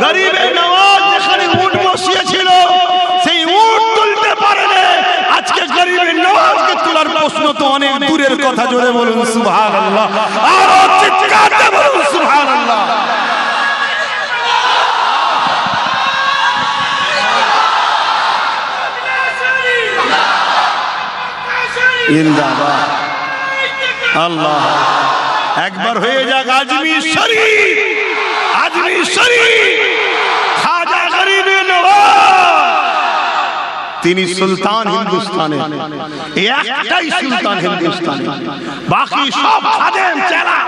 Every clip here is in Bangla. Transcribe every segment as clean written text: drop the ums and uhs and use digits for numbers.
গরিবে নওয়াজ যেখানে উট বসিয়েছিল সেই উট তুলতে পারেনি, আজকে গরিবে নওয়াজকে তোলার প্রশ্ন তো অনেক দূরের কথা। জোরে বলুন সুবহানাল্লাহ, আরো চিৎকার দিয়ে বলুন সুবহানাল্লাহ। জিন্দাবাদ আল্লাহ। একবার হয়ে যাক আজমির শরীফ, আজমির শরীফ, খাজা গরিবে নওয়াজ তিনি সুলতান হিন্দুস্তানে, একটাই সুলতান হিন্দুস্তানে, বাকি সব খাদেম চেলা।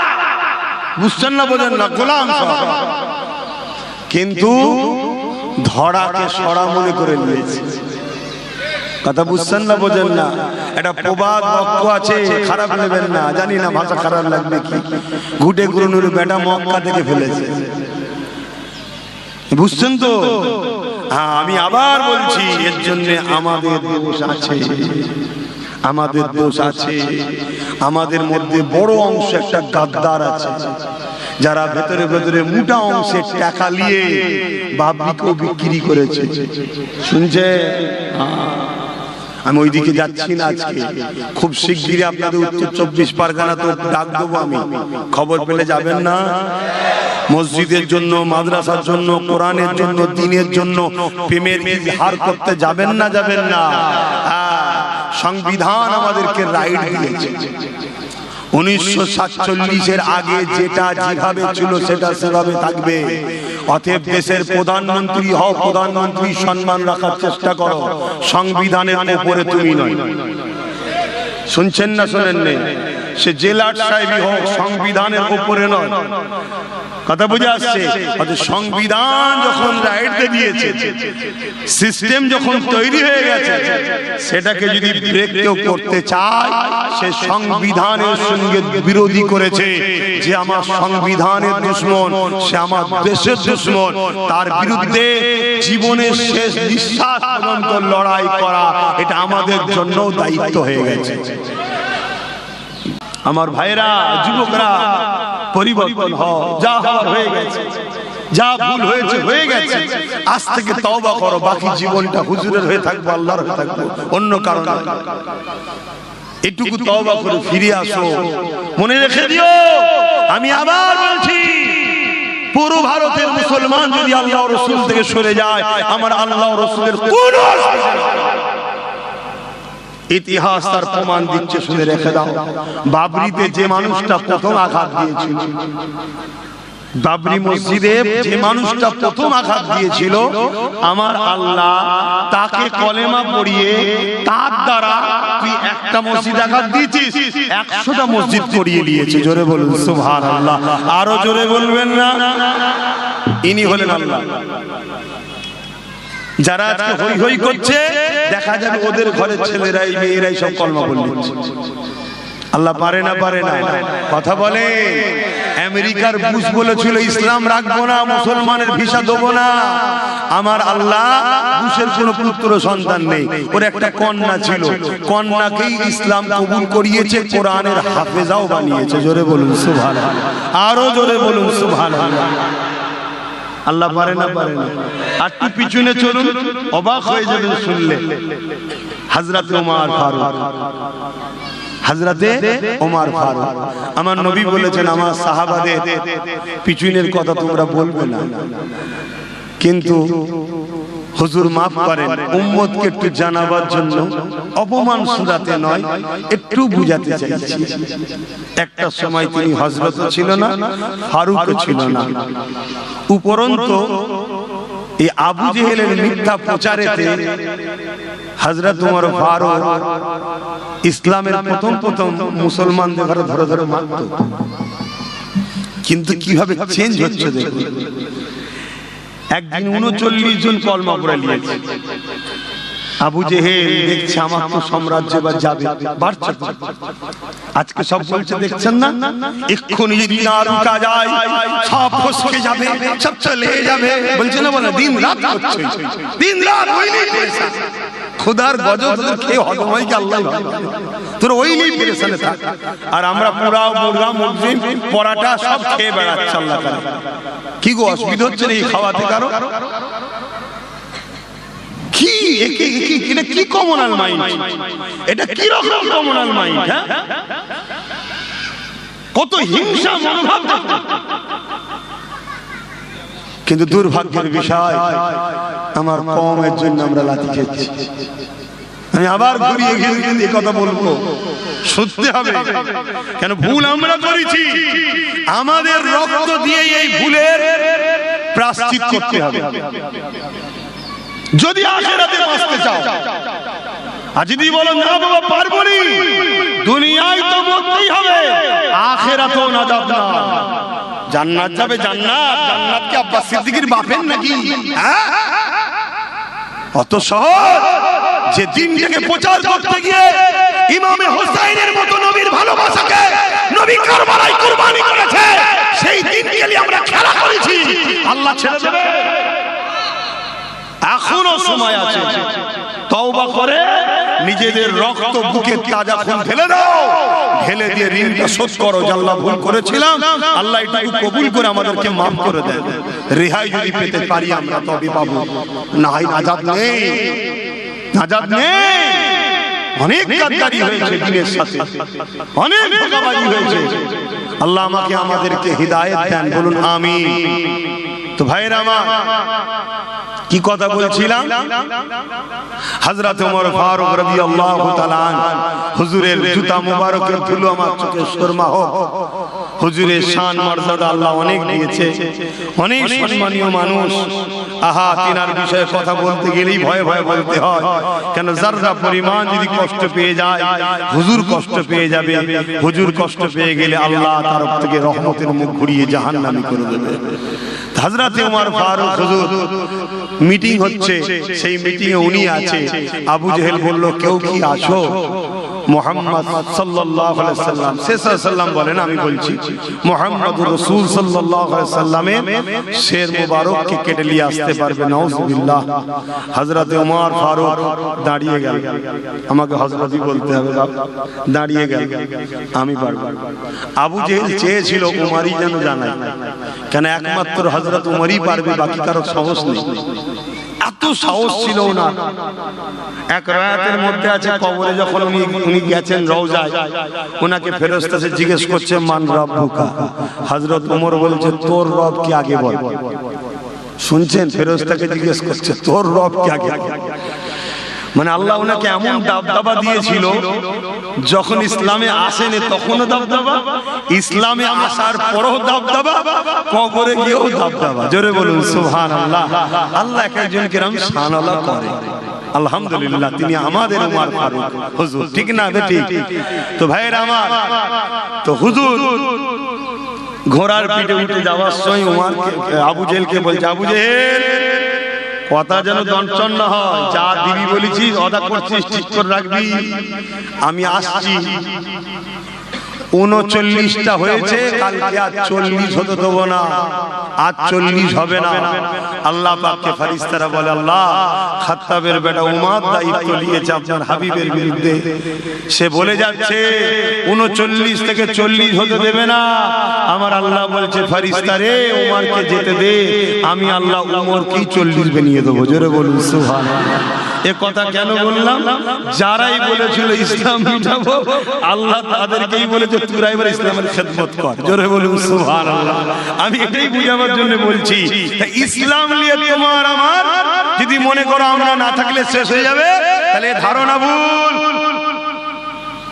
বুঝছেন না, বোঝেন না, গোলাম সব। কিন্তু ধরাকে সরা মনে করে নিয়েছে। কথা বুঝছেন না, বোঝেন না? এটা প্রবাদ বাক্য আছে, খারাপ নেবেন না, জানি না ভাষা খারাপ লাগবে কি। ঘুটে গুরুনুর বেটা মক্কা থেকে ফেলেছে, বুঝছেন তো? হ্যাঁ, আমি আবার বলছি, এর জন্য আমাদের দোষ আছে, আমাদের দোষ আছে। আমাদের মধ্যে বড় অংশ একটা গাদ্দার আছে, যারা ভেতরে ভেতরে মোটা অংশে টাকা নিয়ে বাবরিকেও বিক্রি করেছে। শুনছে? আমি ওইদিকে যাচ্ছি না আজকে, খুব শিগগিরই আপনাদের উত্তর 24 পরগনা তো ডাক দেবো আমি, খবর পেলে যাবেন না? মসজিদের জন্য, মাদ্রাসার জন্য, কোরআনের জন্য, দ্বীনের জন্য প্রেমের ইজহার করতে যাবেন না? যাবেন না? সংবিধান আমাদেরকে রাইট দিয়েছে। 1947-এর আগে যেটা যেভাবে ছিল সেটা সেভাবে থাকবে। অতএব দেশের প্রধানমন্ত্রী হও, প্রধানমন্ত্রী সম্মান রাখার চেষ্টা করো, সংবিধানের উপরে তুমি নয়। শুনছেন না শোনেন না? সে জেলার সাহেবই হোক, সংবিধানের উপরে নয়। কথা বুঝে আসছে? সংবিধান যখন রাইট দিয়েছে, সিস্টেম যখন তৈরি হয়ে গেছে, সেটাকে যদি ব্রেক কেউ করতে চায়, সে সংবিধানের সঙ্গে বিরোধী করেছে। যে আমার সংবিধানের দুশ্মন, সে আমার দেশের দুশ্মন, তার বিরুদ্ধে জীবনের শেষ নিঃশ্বাস পর্যন্ত লড়াই করা, এটা আমাদের জন্য দায়িত্ব হয়ে গেছে। আমার ভাইরা, যুবকরা, পরিবর্তন হও। যা হওয়ার হয়ে গেছে, যা ভুল হয়েছে হয়ে গেছে। আজ থেকে তওবা করো, বাকি জীবনটা হুজুরের হয়ে থাকবো, আল্লাহর হয়ে থাকবো, অন্য কারণ না। এটুকু তওবা করে ফিরে আসো। মনে রেখে দিও, আমি আবার বলছি, পুরো ভারতের মুসলমান যদি আল্লাহ রাসূল থেকে সরে যায়, আমার আল্লাহ রাসূলের কোন ইতিহাস তার প্রমাণ দিচ্ছে, শুনে রেখে দাও। বাবরিতে যে মানুষটা প্রথম আঘাত দিয়েছিল, বাবরি মসজিদে যে মানুষটা প্রথম আঘাত দিয়েছিল, আমার আল্লাহ তাকে কলেমা পড়িয়ে তার দ্বারা তুই একটা মসজিদ আঘাত দিয়েছিস, 100টা মসজিদ করিয়ে দিয়েছে। জোরে বলুন সুবহানাল্লাহ, আরো জোরে বলবেন না? ইনি হলেন আল্লাহ। যারা আজকে হই হই করছে, দেখা যাবে ওদের ঘরের ছেলেরাই মেয়েরাই সব কলমা পড়ছে। আল্লাহ পারে না, পারে না? কথা বলে। আমেরিকার বুশ বলেছিল, ইসলাম রাখবো না, মুসলমানের ভিসা দেবো না। আমার আল্লাহ, বুশের কোনো পুত্র সন্তান নেই, ওর একটা কন্যা ছিল, কন্যাকেই ইসলাম কবুল করিয়েছে, কোরআনের হাফেজাও বানিয়েছে। জোরে বলুন সুবহানাল্লাহ, আরো জোরে বলুন সুবহানাল্লাহ। আল্লাহ পারে না, পারে না? আর একটু পিছনে চলুন, অবাক হয়ে যাবেন শুনলে। হযরত ওমর ফারুক, হযরতে ওমর ফারুক, আমার নবী বলেছেন, আমার সাহাবাদের পিছনের কথা তোমরা বলবে না, কিন্তু হুজুর মাফ করেন, উম্মতকে একটু জানাবার জন্য, অপমান সুরাতে নয়, একটু বুঝাতে চাইছি। একটা সময় তিনি হযরত ছিল না, ফারুক ছিল না। উপরন্তু এই আবু জেহেলের মিথ্যা প্রচারেতে হযরত ওমর ফারুক ইসলামের প্রথম মুসলমানদের ঘরে ধরে ধরে মারত। কিন্তু কিভাবে চেঞ্জ হচ্ছে দেখুন। একদিন 39 জন কলমা পড়ে নিয়েছে। আবু জেহেল দেখছে, আমার তো সাম্রাজ্য বা যাবে, বাড়ছে। আজকে সব বলছে, দেখছেন না, এক্ষুনি যদি না রুকা যায় সব ফসকে যাবে, সব চলে যাবে, বলছে না? বলে দিন রাত করছে, দিন রাত হইনি। খোদার গজব তোদের খেয়ে হজম হয় কি আল্লাহ তোর ওই নিয়ে পেরেশানে থাক। আর আমরা পোড়াও মুরগা মুরগি পরাটা সব খেয়ে বেড়াচ্ছি আল্লাহ তাআলা। কি গো অসুবিধা হচ্ছে না এই খাওয়াতে কারো? কি এটা কি কমনাল মাইন্ড? এটা কি রকম কমনাল মাইন্ড? হ্যাঁ, কত হিংসা মনোভাব। কিন্তু দুর্ভাগ্যের বিষয় আমার কওমের জন্য আমরা লাথি খেয়েছি। আমি আবার ঘুরিয়ে ঘুরিয়ে এই কথা বলবো, সত্যি হবে। কেন ভুল আমরা করেছি, আমাদের রক্ত দিয়ে এই ভুলের প্রায়শ্চিত্ত করতে হবে যদি আখিরাতে বাঁচতে চাও। আর যদি বলো না বাবা পারবো না, দুনিয়ায় তো মরতেই হবে, আখিরাতেও নাজাত না। জান্নাত যাবে জান্নাত, জান্নাত কি আব্বাস সিদ্দিকীর বাপের নাকি? হ্যাঁ, অত সহজ যে দিনটাকে প্রচার করতে গিয়ে ইমামে হোসেনের মতো নবীর ভালোবাসাকে নবী কারবালায় কুরবানি করেছে, সেই দিনকে নিয়ে আমরা খেলা করেছি। আল্লাহ ছেড়ে দেবে? এখনো সময় আছে, তওবা করে নিজেদের রক্ত বুকে তাজা খুন ফেলে দাও, ফেলে দিয়ে ঋণটা শোধ করো। আল্লাহ ভুল করেছিলাম, আল্লাহ এটাকে কবুল করে আমাদেরকে মাফ করে দেন। রেহাই যদি পেতে পারি আমরা তবে পাবো, না হয় নাজাত নেই, নাজাত নেই। অনেক গাদ্দারি হয়েছে দিনের সাথে, অনেক ধোঁকাবাজি হয়েছে। আল্লাহ আমাকে আমাদেরকে হিদায়াত দেন, বলুন আমিন। তো ভাইরা আমার, কি কথা বলছিলাম? হযরত ওমর ফারুক রাদিয়াল্লাহু তাআলা আনহু, হুজুরের জুতা মুবারকের ধুলো আমার চোখে সুরমা হোক। হুজুরের শান মর্যাদা আল্লাহ অনেক দিয়েছে, অনেক সম্মানীয় মানুষ। আহা, তিনার বিষয়ে কথা বলতে গেলেই ভয়ে ভয়ে বলতে হয়। কেন যাররা পরিমাণ যদি কষ্ট পেয়ে যায়, হুজুর কষ্ট পেয়ে যাবে। হুজুর কষ্ট পেয়ে গেলে আল্লাহ তার থেকে রহমতের মুখ ঘুরিয়ে জাহান্নামী করে দেবে। হযরত ওমর ফারুক হুজুর মিটিং হচ্ছে, সেই মিটিং এ উনি আছে। আবু জেহেল বলল, কেউ কি আসো? মুহাম্মদ সাল্লাল্লাহু আলাইহি ওয়াসাল্লাম, সাল্লাম বলেন, আমি বলছি মুহাম্মদুর রাসূল সাল্লাল্লাহু আলাইহি ওয়াসাল্লামের শের মুবারককে কেটে নিয়ে আসতে পারবে? নাউজুবিল্লাহ। হযরত ওমর ফারুক দাঁড়িয়ে গেল। আমাকে হযরতই বলতে হবে, দাঁড়িয়ে গেল, আমি পারবো। আবু জেহেল চেয়েছিল ওমরই যেন জানায়, কেন একমাত্র হযরত ওমরই পারবে, বাকি কারো সাহস নেই। এত সাহস ছিল না। এক রায়াতের মধ্যে আছে, কবরে যখন উনি গেছেন রওজায়, ওনাকে ফেরেশতা এসে জিজ্ঞেস করছে, মান রব্বুকা? হযরত ওমর বলছে, তোর রব কি আগে বল। শুনছেন, ফেরেশতাকে জিজ্ঞেস করছে, তোর রব কি আগে? মানে আল্লাহ ওনাকে এমন দাবদাবা দিয়েছিল, যখন ইসলামে আসেনি তখনও দাবদাবা, ইসলামে আসার পরও দাবদাবা, কবরে গিয়েও দাবদাবা। জোরে বলুন সুবহানাল্লাহ। আল্লাহ এক একজনকে এরকম শানওয়ালা করে। আলহামদুলিল্লাহ, তিনি আমাদের ওমর ফারুক হুজুর, ঠিক না? ঠিক। তো ভাইরা আমার, তো হুজুর ঘোড়ার পিঠে উঠে যাওয়ার সময় ওমরকে, আবু জেহেলকে বলছে, আবু জেহেল, কথা যেন দঞ্চন না হয়, যা দিবি বলেছিস অদা করছিস, ঠিক করে রাখবি। আমি আসছি। 39টা হয়েছে, কালকে আর 40 হতে দেবো না, আজ 40 হবে না। আল্লাহ পাককে ফেরেশতারা বলে, আল্লাহ, খাত্তাবের বেটা উমার দায়িত্ব নিয়েছে আপনার হাবিবের বিরুদ্ধে, সে বলে যাচ্ছে 39 থেকে 40 হতে দেবে না। আমার আল্লাহ বলছে, ফেরেশতারে উমারকে যেতে দে, আমি আল্লাহ উমরকেই 40 বানিয়ে দেবো। জোরে বলুন সুবহানাল্লাহ। এ কথা কেন বললাম? যারাই বলেছিল ইসলাম মিটাবো, আল্লাহ তাদেরকেই বলেছে, তোরা এবার ইসলামের খেদমত কর। জোরে বলুন সুবহানাল্লাহ। আমি এটাই বুঝাবার জন্য বলছি, ইসলাম নিয়ে তোমার আমার যদি মনে করো আমরা না থাকলে শেষ হয়ে যাবে, তাহলে ধারণা ভুল।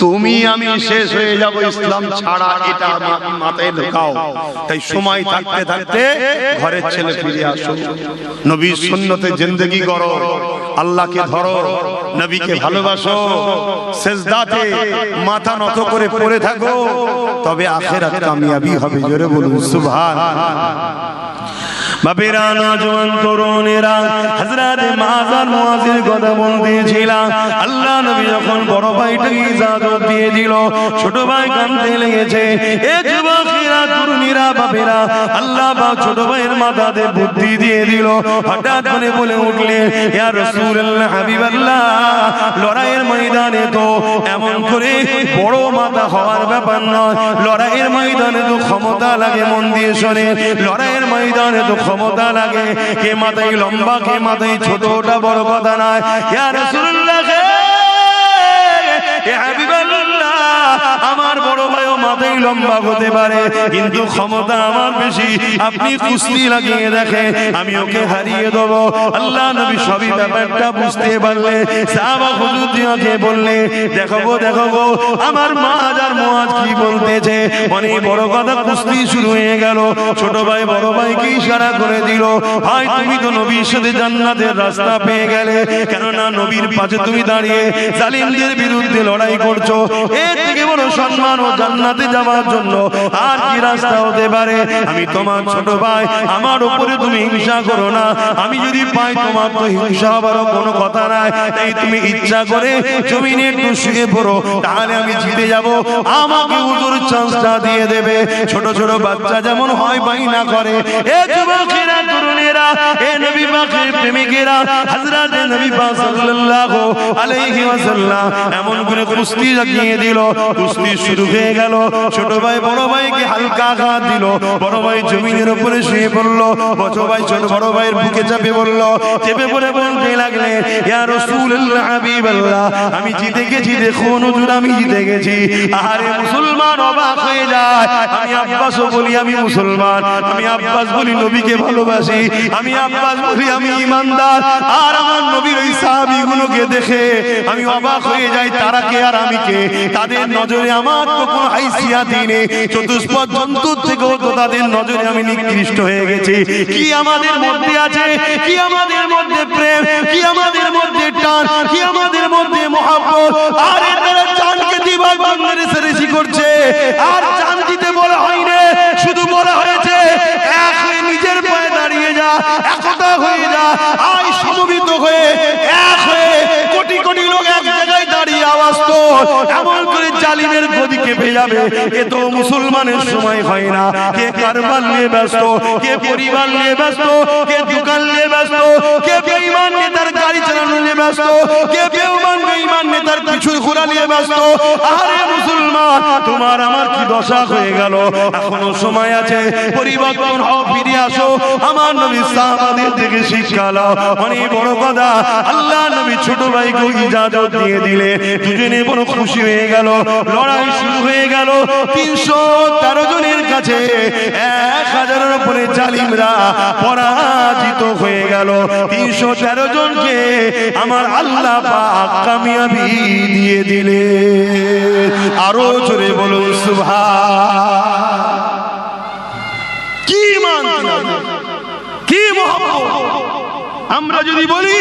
তুমি আমি শেষ হয়ে যাব ইসলাম ছাড়া, এটা মাথায় ঢোকাও। তাই সময় থাকতে থাকতে ঘরের ছেলে ফিরে আসো, নবীর সুন্নতে জিন্দেগি করো, আল্লাহকে ধরো, নবীকে ভালোবাসো, সিজদাতে মাথা নত করে পড়ে থাকো, তবে আখিরাত কামিয়াবি হবে। জোরে বলুন সুবহানাল্লাহ। বাপেরা, নওজোয়ান তরুণেরা, হযরত মুআযের কথা বলতেছিলাম। আল্লাহ নবী যখন বড় ভাইটাকে ইজাজত দিয়ে দিল, ছোট ভাই কাঁদতে লেগেছে। এ যুবকেরা, তরুণী মায়েরা বাবেরা, আল্লাহ পাক ছোট ভাইয়ের মাথাতে বুদ্ধি দিয়ে দিল। হঠাৎ করে বলে উঠলেন, ইয়া রাসূলুল্লাহ হাবিবাল্লাহ, লড়াইয়ের ময়দানে তো এমন করে বড় মাথা হওয়ার ব্যাপার নয়, লড়াইয়ের ময়দানে তো ক্ষমতা লাগে। মন দিয়ে শোনে, লড়াইয়ের ময়দানে তো ক্ষমতা লাগে। কে মাথায় লম্বা, কে মাথায় ছোট, ওটা বড় কথা নয়। ইয়া রাসূলুল্লাহ, এ হাবিবাল্লাহ, আমার বড় ভাইও মাথায় লম্বা হতে পারে, কিন্তু ক্ষমতা আমার বেশি। আপনি কুস্তি লাগিয়ে দেখেন, আমি ওকে হারিয়ে দেব। আল্লাহ নবী সবই ব্যাপারটা বুঝতে পারলে সাহাবা হুজুর দিয়াকে বললে, দেখো গো, দেখো গো, আমার মাঝ আর মুআজ কি বলতেছে। অনেক বড় কথা, কুস্তি শুরু হয়ে গেল। ছোট ভাই বড় ভাইকে ইশারা করে দিল, ভাই তুমি তো নবীর সাথে জান্নাতের রাস্তা পেয়ে গেলে, কেননা নবীর পাশে তুমি দাঁড়িয়ে জালিমদের বিরুদ্ধে লড়াই করছো। এর থেকে বড় সম্মান ও জান্নাতে যাওয়ার জন্য আর কি রাস্তা হতে পারে? আমি তোমার ছোট ভাই, আমার উপরে তুমি হিংসা করো না। আমি যদি পাই, তোমার তো হিংসা হবারও কোনো কথা নাই। তাই তুমি ইচ্ছা করে জমিনে একটু শুয়ে পড়ো, তাহলে আমি জিতে যাব। আমাকে হুজুর চান্সটা দিয়ে দেবে। ছোট ছোট বাচ্চা যেমন হয় বাইনা করে, এ যুবকেরা, তরুণেরা, এ নবী পাকের প্রেমিকেরা, হযরত নবী পাক সাল্লাল্লাহু আলাইহি ওয়াসাল্লাম এমন করে কুস্তি লাগিয়ে দিল। কুস্তি শুরু হয়ে গেল। ছোট ভাই বড় ভাইকে হালকা আঘাত দিল। বড় ভাই জমিনের উপরে শুয়ে পড়ল। ছোট ভাই ছোট বড় ভাইয়ের বুকে চেপে পড়ল। চেপে পড়ে বলতে লাগলেন, ইয়া রাসূলুল্লাহ হাবিবাল্লাহ, আমি জিতে গেছি, দেখুন হুজুর, আমি জিতে গেছি। আরে মুসলমান অবাক হয়ে যায়। আমি আব্বাসও বলি আমি মুসলমান, আমি আব্বাস বলি নবীকে ভালোবাসি, আমি আব্বাস বলি আমি ঈমানদার। আর আমার নবীর ওই সাহাবীগুলোকে দেখে আমি অবাক হয়ে যাই, তারা কে আর আমি কে? তাদের নজরে আমার তো কোনো হাইসিয়াতই নেই। চতুষ্পদ জন্তুর থেকেও তো তাদের নজরে আমি নিকৃষ্ট হয়ে গেছি। কি আমাদের মধ্যে আছে? কি আমাদের মধ্যে প্রেম? কি আমাদের মধ্যে টান? কি আমাদের মধ্যে মহব্বত? আর এরা জানকে দিবার বাংলার সেরেসি করছে। আর জান দিতে বলা হয়নি, শুধু বলা হয়েছে এক হয়ে নিজের পায়ে দাঁড়িয়ে যা, একতা হয়ে যা, আয় সমবেত হয়ে এক হয়ে কোটি কোটি লোক এক জায়গায় দাঁড়িয়ে আওয়াজ তো এমন করে জালিমের গদি কেঁপে যাবে। এ তো মুসলমানের সময় হয় না। কে কারবার নিয়ে ব্যস্ত, কে পরিবার নিয়ে ব্যস্ত, কে দোকান নিয়ে ব্যস্ত, কে বেঈমান নেতার গাড়ি চালানো নিয়ে ব্যস্ত, কে বেঈমান নেতার কিছু ঘোরা নিয়ে ব্যস্ত। আরে মুসলমান, তোমার আমার কি দশা হয়ে গেল? এখনো সময় আছে, পরিবর্তন হও, ফিরে আসো। আমার নবী সাহাবাদের থেকে শিক্ষা নাও। অনেক বড় কথা, আল্লাহ নবী ছোট ভাইকে ইজাজত দিয়ে দিলে। দুজনে বড় খুশি হয়ে গেল। লড়াই শুরু হয়ে গেল। 313 জনের কাছে 1000-এর উপরে জালিমরা পরাজিত হয়ে গেল। 313 জনকে আমার আল্লাহ পাক কামিয়াবি দিয়ে দিলে। আরো জোরে বলুন সুবহান। কি মান, কি মহব্বত! আমরা যদি বলি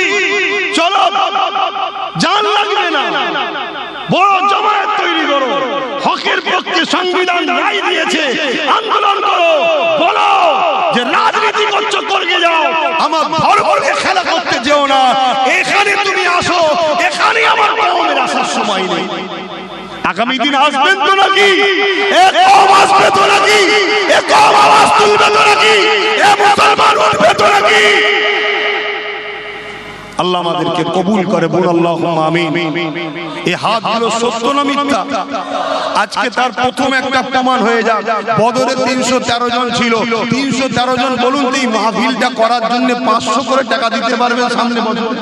চলো জান লাগবে না, বড় জামায়াত তৈরি করো, হকের পক্ষে সংবিধান রায় দিয়েছে, আন্দোলন করো, বলো যে রাজনীতি করছো, করকে যাও, আমার ধর্মকে খেলা করতে যেও না। এখানে তুমি আসো, এখানে আমার কওমের আসার সময় নেই। আগামী দিন আসবেন তো নাকি? এ কওম আসবে তো নাকি? এ কওম আওয়াজ তুলবে তো নাকি? এ মুসলমান উঠবে তো নাকি? আল্লাহ আমাদেরকে কবুল করে, বল আল্লাহুম্মা আমিন। এই হাতগুলো সত্য না মিথ্যা? আজকে তার প্রথম একটা প্রমাণ হয়ে যাক। বদরে 313 জন ছিল। 313 জন বলুন তো এই মাহফিলটা করার জন্য 500 করে টাকা দিতে পারবেন সামনে বছর?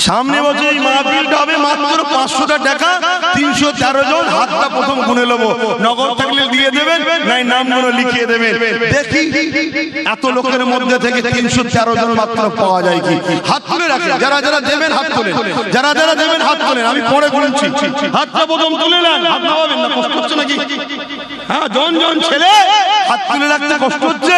সামনে বছর এই মাহফিলটা হবে মাত্র 500 টাকা। 313 জন হাতটা প্রথম গুনে নেব। নগদ থাকলে দিয়ে দেবেন, নাই নামগুলো লিখিয়ে দেবেন। দেখি এত লোকের মধ্যে থেকে 313 জন মাত্র পাওয়া যায় কি? হাত তুলে রাখেন। যারা যারা দেবেন হাত তোলেন, যারা যারা দেবেন হাত তোলেন। আমি পরে গুনছি। হাতটা প্রথম তুলে নেন। হাত নামাবেন না, কষ্ট হচ্ছে নাকি? হ্যাঁ, জন জন ছেলে হাত তুলে রাখতে কষ্ট হচ্ছে।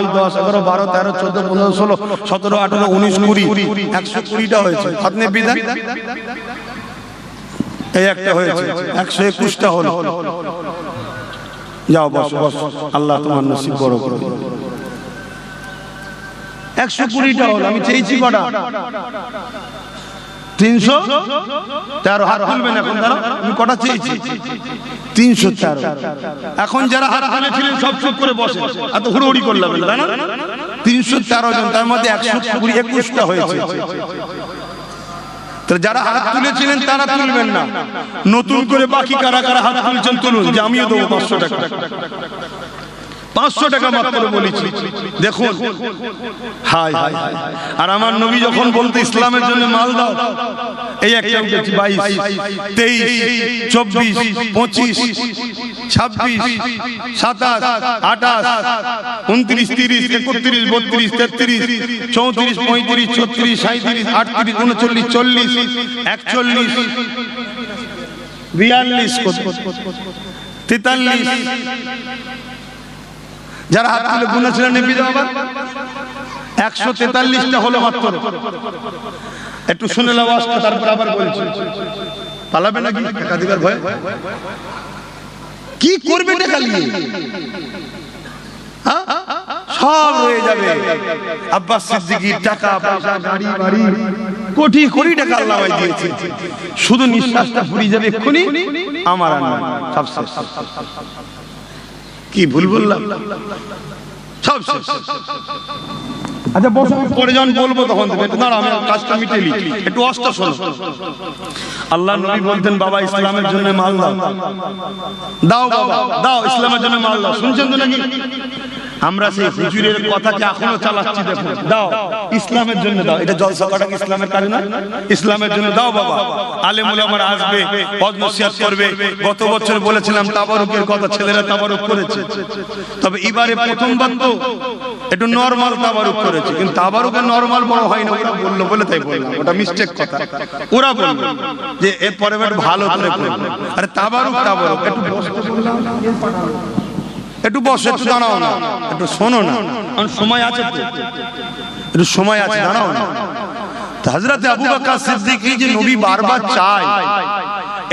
9 10 11 12 13 14 15 16 17 18 19 20 120টা হয়েছে আপনি বিধান এই একটা হয়েছে 121টা হলো যাও বস বস আল্লাহ তোমার নসিব বড় করে 120টা হলো আমি চেয়েছি কটা 313 হাত তুলবেন এখন দাঁড়াও আমি কটা চেয়েছি 313 এখন যারা হাত তুলেছিলেন সব চুপ করে বসে এত হুড়োহুড়ি করলাম না 313 জন তার মধ্যে 121টা হয়েছে তো যারা হাত তুলেছিলেন তারা তুলবেন না নতুন করে বাকি কারা কারা হাত তুলছেন তুলুন যে আমিও দেবো 500 টাকা 500 টাকা মাত্র বলেছি দেখুন হাই হাই আর আমার নবী যখন বলতে ইসলামের জন্য মাল দাও এই একটা উঠেছি 22 23 24 25 26 27 28 29 30 31 32 33 34 35 36 37 38 39 40 41 42 43 যারা হাত তুলে গুনেছিলেন নেবি দাও আবার 143টা হলো মাত্র একটু শুনে নাও আওয়াজটা তারপর আবার বলছি পালাবে নাকি টাকা দিবার ভয় কি করবে টাকা নিয়ে সব রয়ে যাবে আব্বাস সিদ্দিকীর টাকা পয়সা গাড়ি বাড়ি কোটি কোটি টাকা আল্লাহ দিয়েছে শুধু নিঃশ্বাসটা ফুরিয়ে যাবে এক্ষুনি আমার আর সব শেষ কি ভুল বললাম সব শেষ আচ্ছা বসো পরে যখন বলবো তখন দাঁড়া আমি কাজটা মিটেলি একটু অস্তা শোনো আল্লাহ নবী বলতেন বাবা ইসলামের জন্য মাল দাও দাও বাবা দাও ইসলামের জন্য মাল দাও শুনছেন তো নাকি আমরা সেই হুজুরের কথাকে এখনো চালাচ্ছি দেখুন দাও ইসলামের জন্য দাও এটা জলসা করা কি ইসলামের কাজ না ইসলামের জন্য দাও বাবা আলেম ওলামারা আসবে ওয়াজ নসিহত করবে গত বছর বলেছিলাম তাবারুকের কথা ছেলেরা তাবারুক করেছে তবে এবারে প্রথমবার তো একটু নরমাল তাবারুক করেছে কিন্তু তাবারুকের নরমাল বড় হয় না ওরা বললো বলে তাই বললাম ওটা মিস্টেক কথা ওরা বললো যে এর পরে ভালো করে বলবো আরে তাবারুক তাবারুক একটু বসতে বললাম একটু বসে একটু দাঁড়াও না একটু শোনো না কারণ সময় আছে তো একটু সময় আছে দাঁড়াও না হযরত আবু বকর সিদ্দিক যে নবী বারবার চায়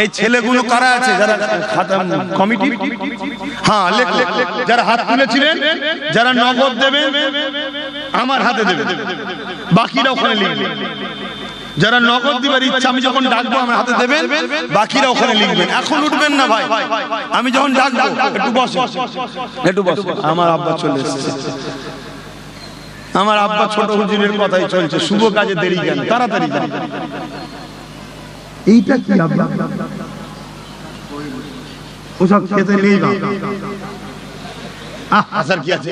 এই ছেলেগুলো কারা আছে যারা খাতাম কমিটি হ্যাঁ লেখ যারা হাত তুলেছিলেন যারা নগদ দেবে আমার হাতে দেবে বাকিরা ওখানে লিখবে যারা নগদ দিবার ইচ্ছা আমি যখন ডাকবো আমার হাতে দেবেন বাকিরা ওখানে লিখবেন এখন উঠবেন না ভাই আমি যখন ডাকবো একটু বসো একটু বসো আমার আব্বা চলে এসেছে আমার আব্বা ছোট হুজুরের কথাই চলছে শুভ কাজে দেরি কেন তাড়াতাড়ি যান এইটা কি আব্বা ওসব খেতে নেই না আসার কি আছে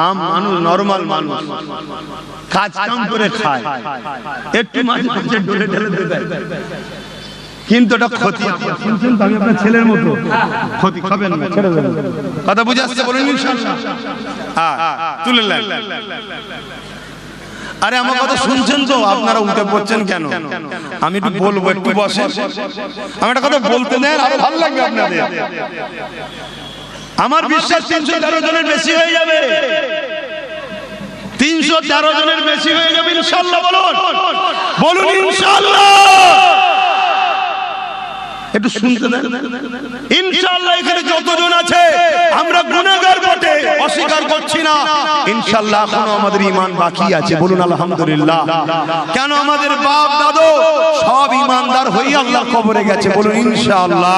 আম মানুষ নরমাল মানুষ কাজ কাম করে খায় একটু মাঝে মাঝে ডলে ঢেলে দেয় কিন্তু এটা ক্ষতি শুনছেন তো আমি আপনার ছেলের মতো ক্ষতি খাবেন না ছেড়ে দেবেন কথা বুঝে আসছে বলেন ইনশাআল্লাহ তুলে নেন আরে আমার কথা শুনছেন তো আপনারা উঠে পড়ছেন কেন আমি একটু বলবো একটু বসেন আমি একটা কথা বলতে দেন আরো ভালো লাগবে আপনাদের আমার বিশ্বাস 313 জনের বেশি হয়ে যাবে 313 জনের বেশি হয়ে যাবে ইনশাআল্লাহ বলুন বলুন ইনশাআল্লাহ একটু শুনতে দেন ইনশাআল্লাহ এখানে যতজন আছে আমরা গুনাহগার বটে অস্বীকার করছি না ইনশাআল্লাহ এখনো আমাদের ঈমান বাকি আছে, বলুন আলহামদুলিল্লাহ। কেন আমাদের বাপ দাদু সব ঈমানদার হয়ে আল্লাহর কবরে গেছে, বলুন ইনশাআল্লাহ।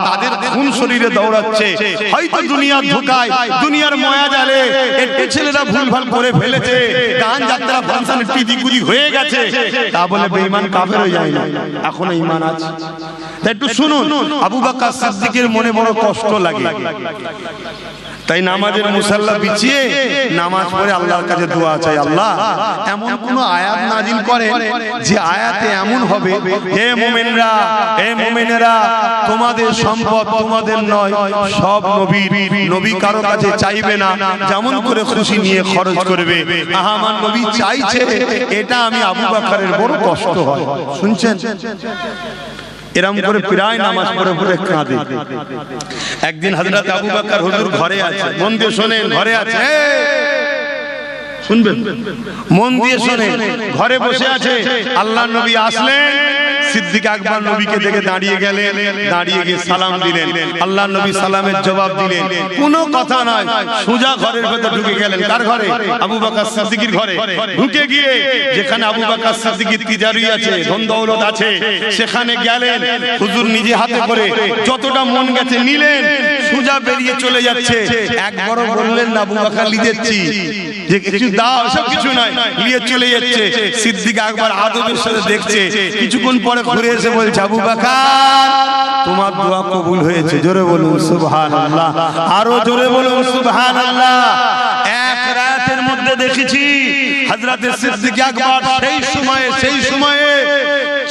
তাদের খুন শরীরে দৌড়াচ্ছে, হয়তো দুনিয়ার ধোঁকায় দুনিয়ার মায়া জালে একটু ছেলেরা ভুলভাল করে ফেলেছে, গান যাত্রা ফাংশন টিদিগুদি হয়ে গেছে, তা বলে বেঈমান কাফের হয়ে যায় না, এখনো ঈমান আছে। একটু শুনুন, আবু বকর সিদ্দিকের মনে বড় কষ্ট লাগে, তাই নামাজের মুসাল্লা বিছিয়ে নামাজ পড়ে আল্লাহর কাছে দোয়া চাই, আল্লাহ এমন কোন আয়াত নাজিল করে যে আয়াতে এমন হবে, হে মুমিনরা, হে মুমিনেরা, তোমাদের সম্পদ তোমাদের নয়, সব নবীর, নবী কারো কাছে চাইবে না, যেমন করে খুশি নিয়ে খরচ করবে। আমার নবী চাইছে, এটা আমি আবু বকরের বড় কষ্ট হয়। শুনছেন, এরম করে প্রায় নামাজ পড়ে পড়ে কাঁদে। একদিন হযরত আবু বকর হুজুর ঘরে আছে, মন দিয়ে শোনেন, ঘরে আছে, শুনবেন, মন দিয়ে শোনেন, ঘরে বসে আছে, আল্লাহর নবী আসলেন, সিদ্দিক আকবর নবীকে দেখে দাঁড়িয়ে গেলেন, দাঁড়িয়ে গিয়ে সালাম দিলেন, আল্লাহর নবী সালামের জবাব দিলেন, কোনো কথা নয়, সোজা ঘরের ভেতর ঢুকে গেলেন। কার ঘরে? আবু বকর সিদ্দিকের ঘরে। ঢুকে গিয়ে যেখানে আবু বকর সিদ্দিকের তিজারি আছে, ধন দৌলত আছে, সেখানে গেলেন, হুজুর নিজে হাতে করে যতটা মন গেছে নিলেন, সোজা বেরিয়ে চলে যাচ্ছে। একবারও বললেন না আবু বকর লিয়েছি, যে কিছু দাও, সব কিছু নয়, নিয়ে চলে যাচ্ছে। সিদ্দিক আকবর আদবের সাথে দেখছে, কিছুক্ষণ পরে ঘুরে এসে বলছে, আবু বকর তোমার দোয়া কবুল হয়েছে, জোরে বলুন সুবহানাল্লাহ, আরো জোরে বলুন সুবহানাল্লাহ। এক রাতের মধ্যে দেখেছি হযরত সিদ্দিক আকবর সেই সময়ে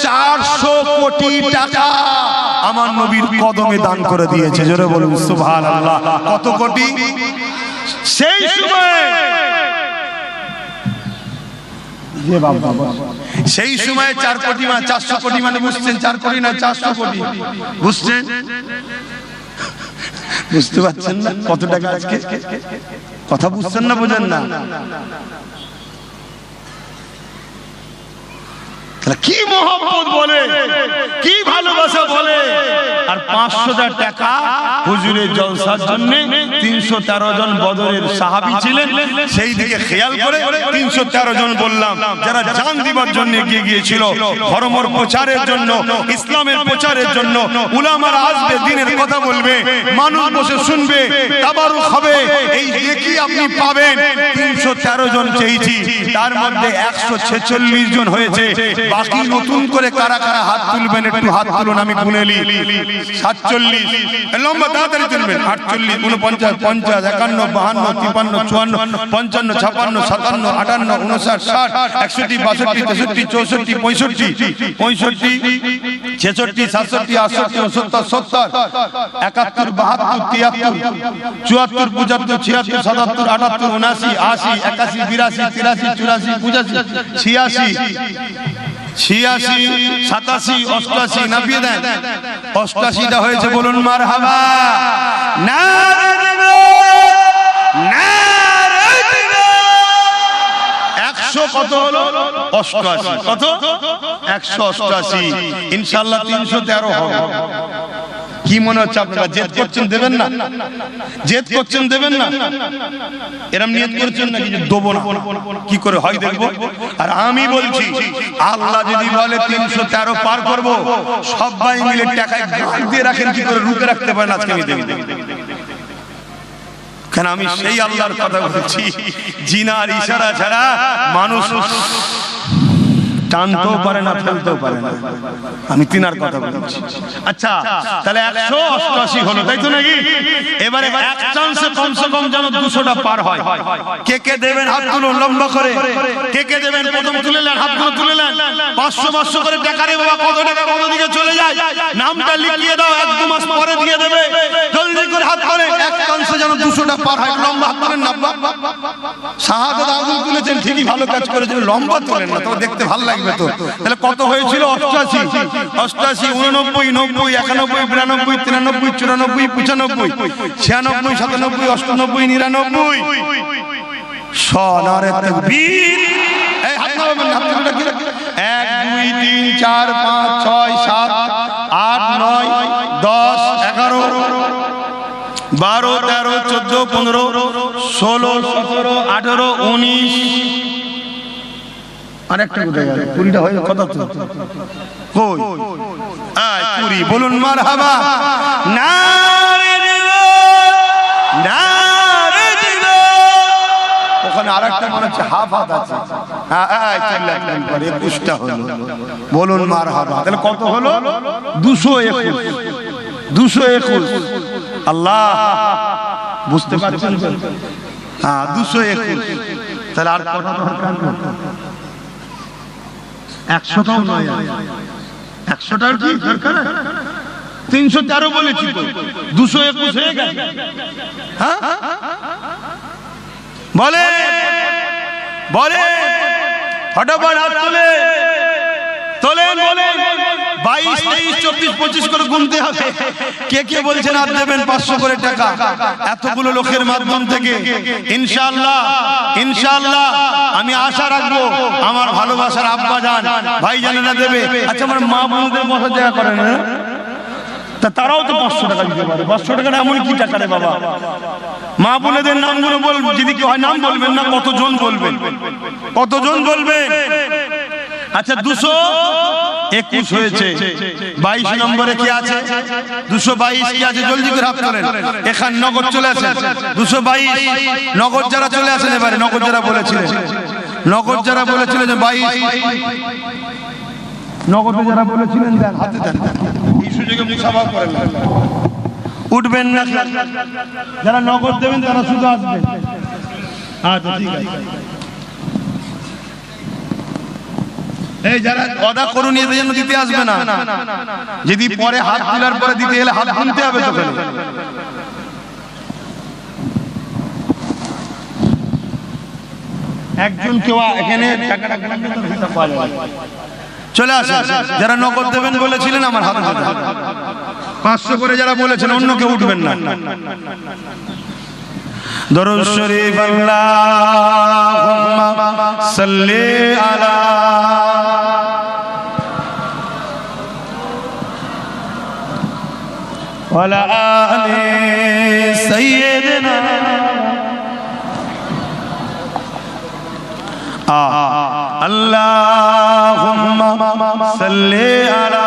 400 কোটি টাকা আমার নবীর কদমে দান করে দিয়েছে, জোরে বলুন সুবহানাল্লাহ। কত কোটি? সেই সময়, সেই সময় 4 কোটি মানে 400 কোটি মানে বুঝছেন, 4 কোটি না 400 কোটি, বুঝছেন? বুঝতে পারছেন না কত টাকা আজকে? কথা বুঝছেন না, বোঝেন না? কি মহব্বত বলে, কি ভালোবাসা বলে। আর 500,000 টাকা হুজুরের জলসার জন্য 313 জন বদরের সাহাবী ছিলেন, সেই দিকে খেয়াল করে 313 জন বললাম, যারা জান দিবার জন্য এগিয়ে গিয়েছিল, ধর্মের প্রচারের জন্য, ইসলামের প্রচারের জন্য। উলামারা আসবে, দ্বীনের কথা বলবে, মানুষ বসে শুনবে, তাবারুক হবে, এই নেকি আপনি পাবেন। 313 জন চেয়েছি, তার মধ্যে 146 জন হয়েছে। বাকি নতুন করে কারা কারা হাত তুলবেন, একটু হাত তুলুন, আমি গুনে নিই। 47, লম্বা তাড়াতাড়ি তুলবেন। 48, 49, 50, 51, 52, 53, 54, 55, 56, 57, 58, 59, 60, 61, 62, 63, 64, 65, 65, 66, 67, 68, 69, 70, 71, 72, 73, 74, 75, 76, 77, 78, 79, 80, 81, 82, 83, 84, 85, 86, 86, 87, 88, নাপিয়ে দেন। 88টা হয়েছে, বলুন মারহাবা। নারে নারে 100 কত হলো? 88। কত? 188। ইনশাআল্লাহ 313 হবে। কি মনে হচ্ছে আপনারা জেদ করছেন দেবেন না? জেদ করছেন দেবেন না? এরকম নিয়ত করছেন নাকি যে দেব না, কি করে হয় দেখব? আর আমি বলছি, আল্লাহ যদি বলে 313 পার করব, সবাই মিলে টাকায় গান দিয়ে রাখেন, কি করে রুখে রাখতে পারেন? আজকে আমি দেখব, কেন আমি সেই আল্লাহর কথা বলছি, জিনার ইশারা ছাড়া মানুষ টানতেও পারে না, ফেলতেও পারে না। আমি তিনার কথা বলছি। আচ্ছা, তাহলে 188 হলো, তাই তো নাকি? এবারে এক চান্সে কমসে কম যেন 200টা পার হয়। কে কে দেবেন হাত তুলুন লম্বা করে। কে কে দেবেন? প্রথম তুলে নেন, হাতগুলো তুলে নেন। 500 করে টাকা রে বাবা, কত টাকা কত দিকে চলে যায়, নামটা লিখিয়ে দাও, 1-2 মাস পরে দিয়ে দেবে। জলদি করে হাত তোলেন, এক চান্সে যেন 200টা পার হয়। লম্বা হাত তোলেন না। শাহাদাত আগুন তুলেছেন, ঠিকই ভালো কাজ করেছেন, লম্বা তোলেন না, তো দেখতে ভালো লাগবে তো। তাহলে কত হয়েছিল? 88, 89, 90, 91, 92, 93, 94, 95, 96, 97, 98, 99। নারে তাকবীর। এই হাত নামাবেন, হাত তুলে রাখি। 1, 2, 3, 4, 5, 6, 7, 8, 9, 10, 11, 12, 13, 14, 15, 16, 17, 18, 19 আরেকটা কোথায় গেল? 20টা হয়ে কথা তো কই? 20 বলুন মারহাবা। নারে জিহাদ, নারে জিহাদ। ওখানে আরেকটা মনে হচ্ছে হাফ হাত আছে। হ্যাঁ চিল্লাচ্ছেন পরে 21টা হলো। বলুন মারহাবা। তাহলে কত হলো? 221। 221। আল্লাহ বুঝতে পারছেন? হ্যাঁ 221। তাহলে আর কত দরকার? 100টাও নয়, 100টার কি দরকার? 313 বলেছি তো, 221 হয়ে গেছে। হ্যাঁ বলে বলে ফটাফট হাত তোলে তোলেন, বলেন 22, 23, 24, 25 করে গুনতে হবে। কে কে বলছেন আর দেবেন 500 করে টাকা এতগুলো লোকের মাধ্যম থেকে? ইনশাআল্লাহ ইনশাআল্লাহ আমি আশা রাখবো আমার ভালোবাসার আব্বা জান ভাই জানেরা দেবে। আচ্ছা আমার মা বোনদের বসা জায়গা করেন না, তা তারাও তো 500 টাকা দিতে পারে। 500 টাকা এমন কি টাকা রে বাবা? মা বোনেদের নামগুলো বল, যদি কেউ হয় নাম বলবেন না, কতজন বলবেন? কতজন বলবেন? আচ্ছা 221 হয়েছে। 22 নম্বরে কি আছে? 222 কি আছে? জলদি করে হাত তোলেন। এখান নগদ চলে আসেন। 222 নগদ যারা চলে আসেন এবারে, নগদ যারা বলেছিলেন, নগদ যারা বলেছিলেন 22 নগদে যারা বলেছিলেন দেন, হাতে দেন। এই সুযোগে মুসাফা করেন না, উঠবেন না। যারা নগদ দেবেন তারা শুধু আসবেন। আচ্ছা ঠিক আছে। এই যারা অদা করুন এদের জন্য দিতে আসবে না, যদি পরে হাত তোলার পরে দিতে গেলে হাত গুনতে হবে তো। একজন কেউ এখানে টাকাটা চলে আসে। যারা নগদ দেবেন বলেছিলেন আমার হাতে 500 করে যারা বলেছেন, অন্য কেউ উঠবেন না। দরুদ শরীফ আল্লাহুম্মা সাল্লি আলা ওয়ালা আলি সাইয়্যিদিনা আল্লাহুম্মা সাল্লি আলা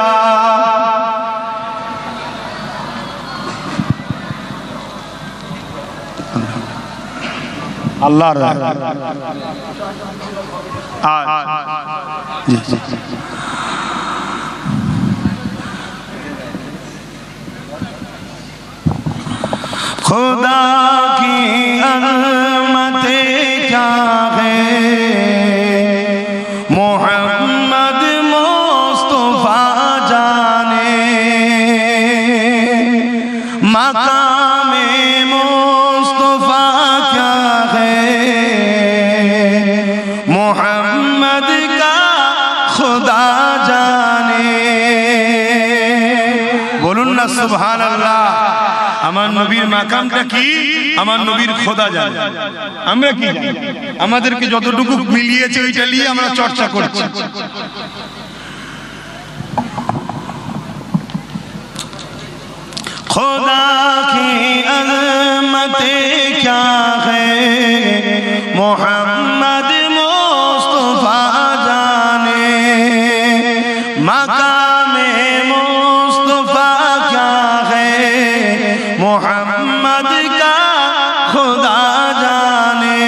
আল্লাহর खुदा की अज़मते क्या है, मोहम्मद मुस्तफा जाने, मकामे मुस्तफा क्या है, मोहम्मद का खुदा जाने। बोलुन ना सुभान अल्लाह। আমার নবীর মাকামটা কি, আমার নবীর খোদা জানে। আমরা কি জানি? আমাদেরকে যতটুকু মিলিয়েছে ওইটা নিয়ে আমরা চর্চা করছি। খোদা কি আযমতে ক্যা হ্যায়, মুহাম্মদ মুস্তাফা জানে, মাকামে মুস্তাফা ক্যা হ্যায়, मोहम्मद का खुदा जाने।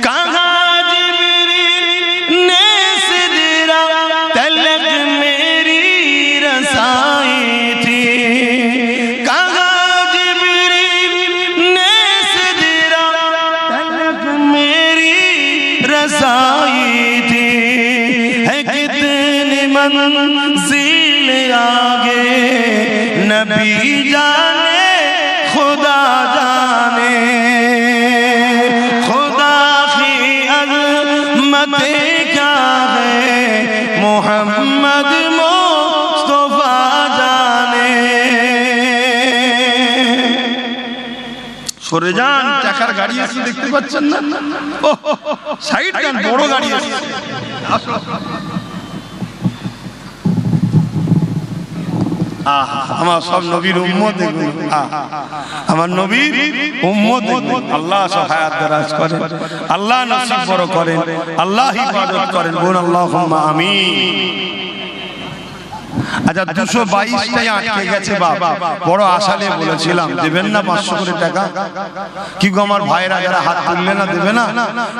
कहाँ जिब्रील ने सिदरा तलक मेरी रसाई थी, कहाँ जिब्रील ने सिदरा तलक मेरी रसाई थी, है कितनी मंजिल आगे नबी जाने खुदा जाने। खुदा की अज़मते क्या है, मोहम्मद मुस्तफा जाने। সরে যান, টাকার গাড়ি আছে দেখতে পাচ্ছেন না? ও সাইড যান, বড় গাড়ি আছে। আমার সব নবীর উম্মত, আমার নবীর উম্মত। আল্লাহ সব হায়াত দারাজ করেন, আল্লাহ নসিব বড় করেন, আল্লাহ ইবাদত করেন, বলুন আল্লাহুম্মা আমিন। আচ্ছা 222টাই আটকে গেছে বাবা, বড় আশা নিয়ে বলেছিলাম দেবেন না 500 করে টাকা। কি গো আমার ভাইরা যারা হাত তুললে না, দেবে না?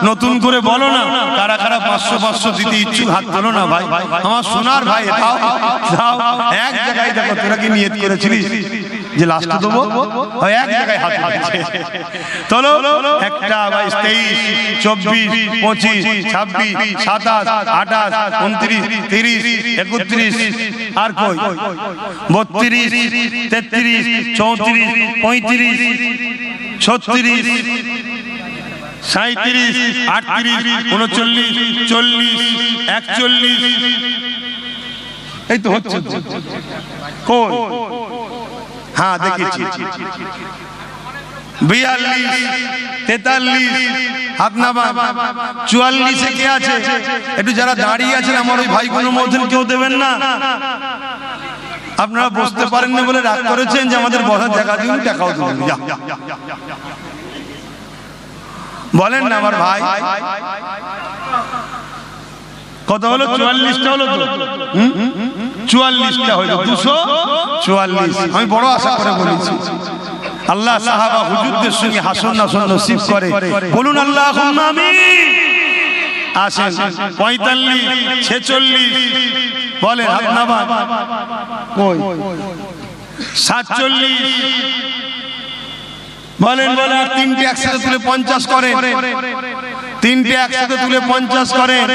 নতুন করে বলো না কারা কারা 500 দিতে ইচ্ছুক, হাত তোলো না ভাই, আমার সোনার ভাই। দাও দাও, এক জায়গায় দেখো, তোরা কি নিয়ত করেছিলিস যে লাস্টে দেবো? এক জায়গায় হাত তুলেছে। চলো, 1, 22, 23, 24, 25, 26, 27, 28, 29, 30, 31, আর কই 32, 33, 34, 35, 36, 37, 38, 39, 40, 41, এই তো হচ্ছে। কই? হ্যাঁ দেখেছি। 42, 43, হাত নামা। 44-এ কে আছে? একটু যারা দাঁড়িয়ে আছেন আমার ওই ভাইগুলোর মধ্যে কেউ দেবেন না? আপনারা বসতে পারেন না বলে রাগ করেছেন যে আমাদের বসার জায়গা দিন, টাকাও দিন। বলেন না আমার ভাই, কত হলো? 44টা হলো তো? 44টা হলো, 244। আমি বড় আশা করে বলেছি আল্লাহ সাহাবা হুজুরদের সঙ্গে হাসন নাসন নসিব করে, বলুন আল্লাহুম্মা আমিন। আসেন 45, 46, বলেন হাত নামা। কই 47, বলেন বলেন। আর 3টে একসাথে তুলে 50 করেন, 3টে একসাথে তুলে 50 করেন।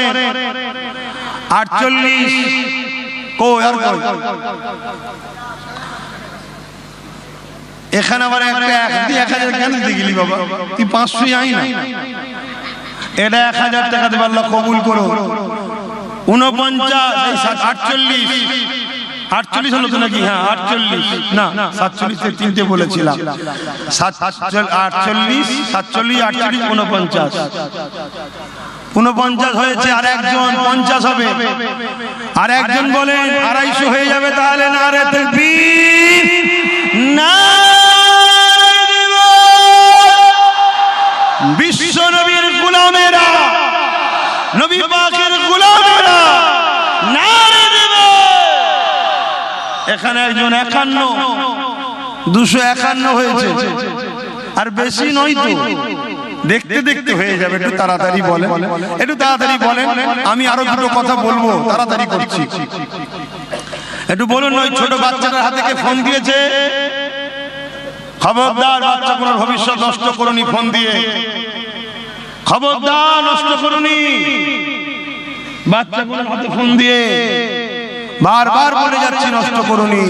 48, কই আর কই? এখানে আবার একটা 1000 কেন দিতে গেলি বাবা? তুই 500 আই না, এটা 1000 টাকা দেব, আল্লাহ কবুল করো। 49, 48, 48 হলো তো নাকি? হ্যাঁ 48, না 47-এ 3টে বলেছিলাম। 48, 47, 48, 49, 49 হয়েছে। আর একজন 50 হবে। আর একজন বলেন 250 হয়ে যাবে। তাহলে নারে তাকবীর, বিশ্ব নবীর গোলামেরা, নবী পাকের গোলামেরা নারে দিবে। এখানে একজন 51, 251 হয়েছে। আর বেশি নয় তো, দেখতে দেখতে হয়ে যাবে। একটু তাড়াতাড়ি বলেন, একটু তাড়াতাড়ি বলেন। আমি আরো দুটো কথা বলবো, তাড়াতাড়ি করছি। একটু বলুন, ওই ছোট বাচ্চাটার হাতে কে ফোন দিয়েছে? খবরদার, বাচ্চাগুলোর ভবিষ্যৎ নষ্ট করুনি ফোন দিয়ে। খবরদার, নষ্ট করুনি বাচ্চাগুলোর হাতে ফোন দিয়ে। বারবার বলে যাচ্ছি নষ্ট করুনি।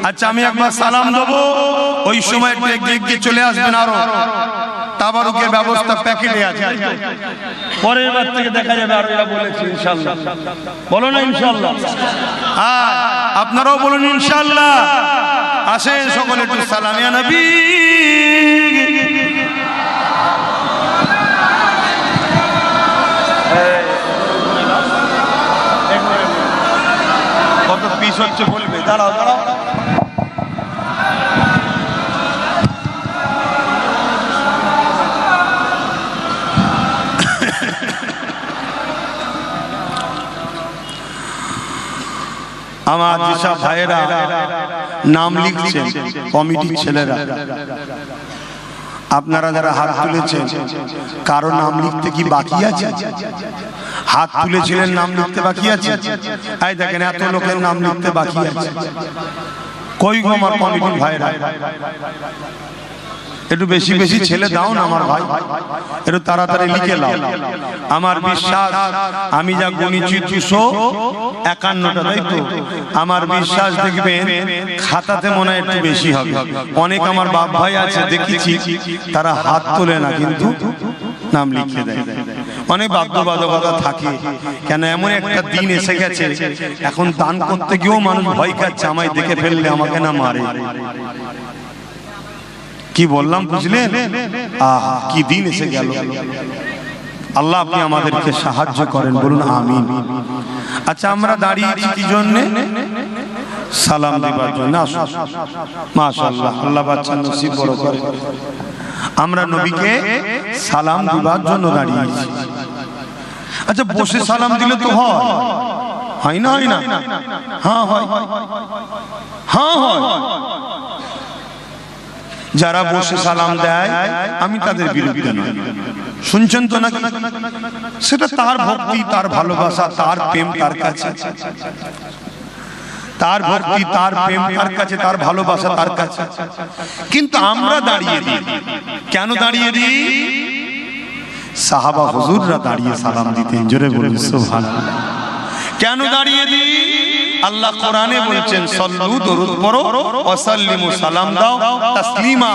আচ্ছা আমি একবার সালাম দেবো, ওই সময় একটু এগিয়ে চলে আসবেন। আরো তাবারুকের ব্যবস্থা প্যাকেটে আছে, পরের বার থেকে দেখা যাবে। আর এরা বলেছি ইনশাআল্লাহ, বলো না ইনশাআল্লাহ? হ্যাঁ আপনারাও বলুন ইনশাআল্লাহ। আসেন সকলে একটু সালাম ইয়া নবী। কত পিস হচ্ছে বলবে? দাঁড়াও দাঁড়াও। আমার যেসব ভাইয়েরা নাম লিখছেন, কমিটির ছেলেরা, আপনারা যারা হাত তুলেছেন, কারো নাম লিখতে কি বাকি আছে? হাত তুলেছিলেন, নাম লিখতে বাকি আছে? এই দেখেন এত লোকের নাম লিখতে বাকি আছে। কই গো আমার কমিটির ভাইয়েরা? একটু বেশি বেশি ছেলে দাও না আমার ভাই, একটু তাড়াতাড়ি লিখে নাও। আমার বিশ্বাস আমি যা গুনেছি 251টা, তাই তো? আমার বিশ্বাস দেখবেন খাতাতে মনে হয় একটু বেশি হবে। অনেক আমার বাপ ভাই আছে দেখেছি, তারা হাত তোলে না কিন্তু নাম লিখে দেয়। অনেক বাধ্যবাধকতা থাকে। কেন? এমন একটা দিন এসে গেছে, এখন দান করতে গিয়েও মানুষ ভয় খাচ্ছে, আমায় দেখে ফেললে আমাকে না মারে। কি বললাম বুঝলেন? আহা কি দিন এসে গেল। আল্লাহ আপনি আমাদেরকে সাহায্য করেন, বলুন আমিন। আচ্ছা আমরা দাঁড়িয়েছি কি জন্য? সালাম দিবার জন্য। মাশাআল্লাহ, আল্লাহ বাচ্চা নসিব বড় করে। আমরা নবীকে সালাম দিবার জন্য দাঁড়িয়েছি। আচ্ছা, বসে সালাম দিলে তো হয় না? হয় না? হ্যাঁ হয়, হ্যাঁ হয়। যারা বসে সালাম দেয় আমি তাদের বিরুদ্ধে নই, শুনছেন তো নাকি? সেটা তার ভক্তি, তার ভালোবাসা, তার প্রেম তার কাছে, তার ভক্তি, তার প্রেম তার কাছে, তার ভালোবাসা তার কাছে। কিন্তু আমরা দাঁড়িয়ে দিই। কেন দাঁড়িয়ে দিই? সাহাবা হুজুররা দাঁড়িয়ে সালাম দিতেন, জোরে বলুন সুবহানাল্লাহ। কেন দাঁড়িয়ে দিই? আল্লাহ কোরআনে বলছেন সল্লু, দরুদ পড়ো, ওয়া সাল্লিমু, সালাম দাও, তাসলিমা,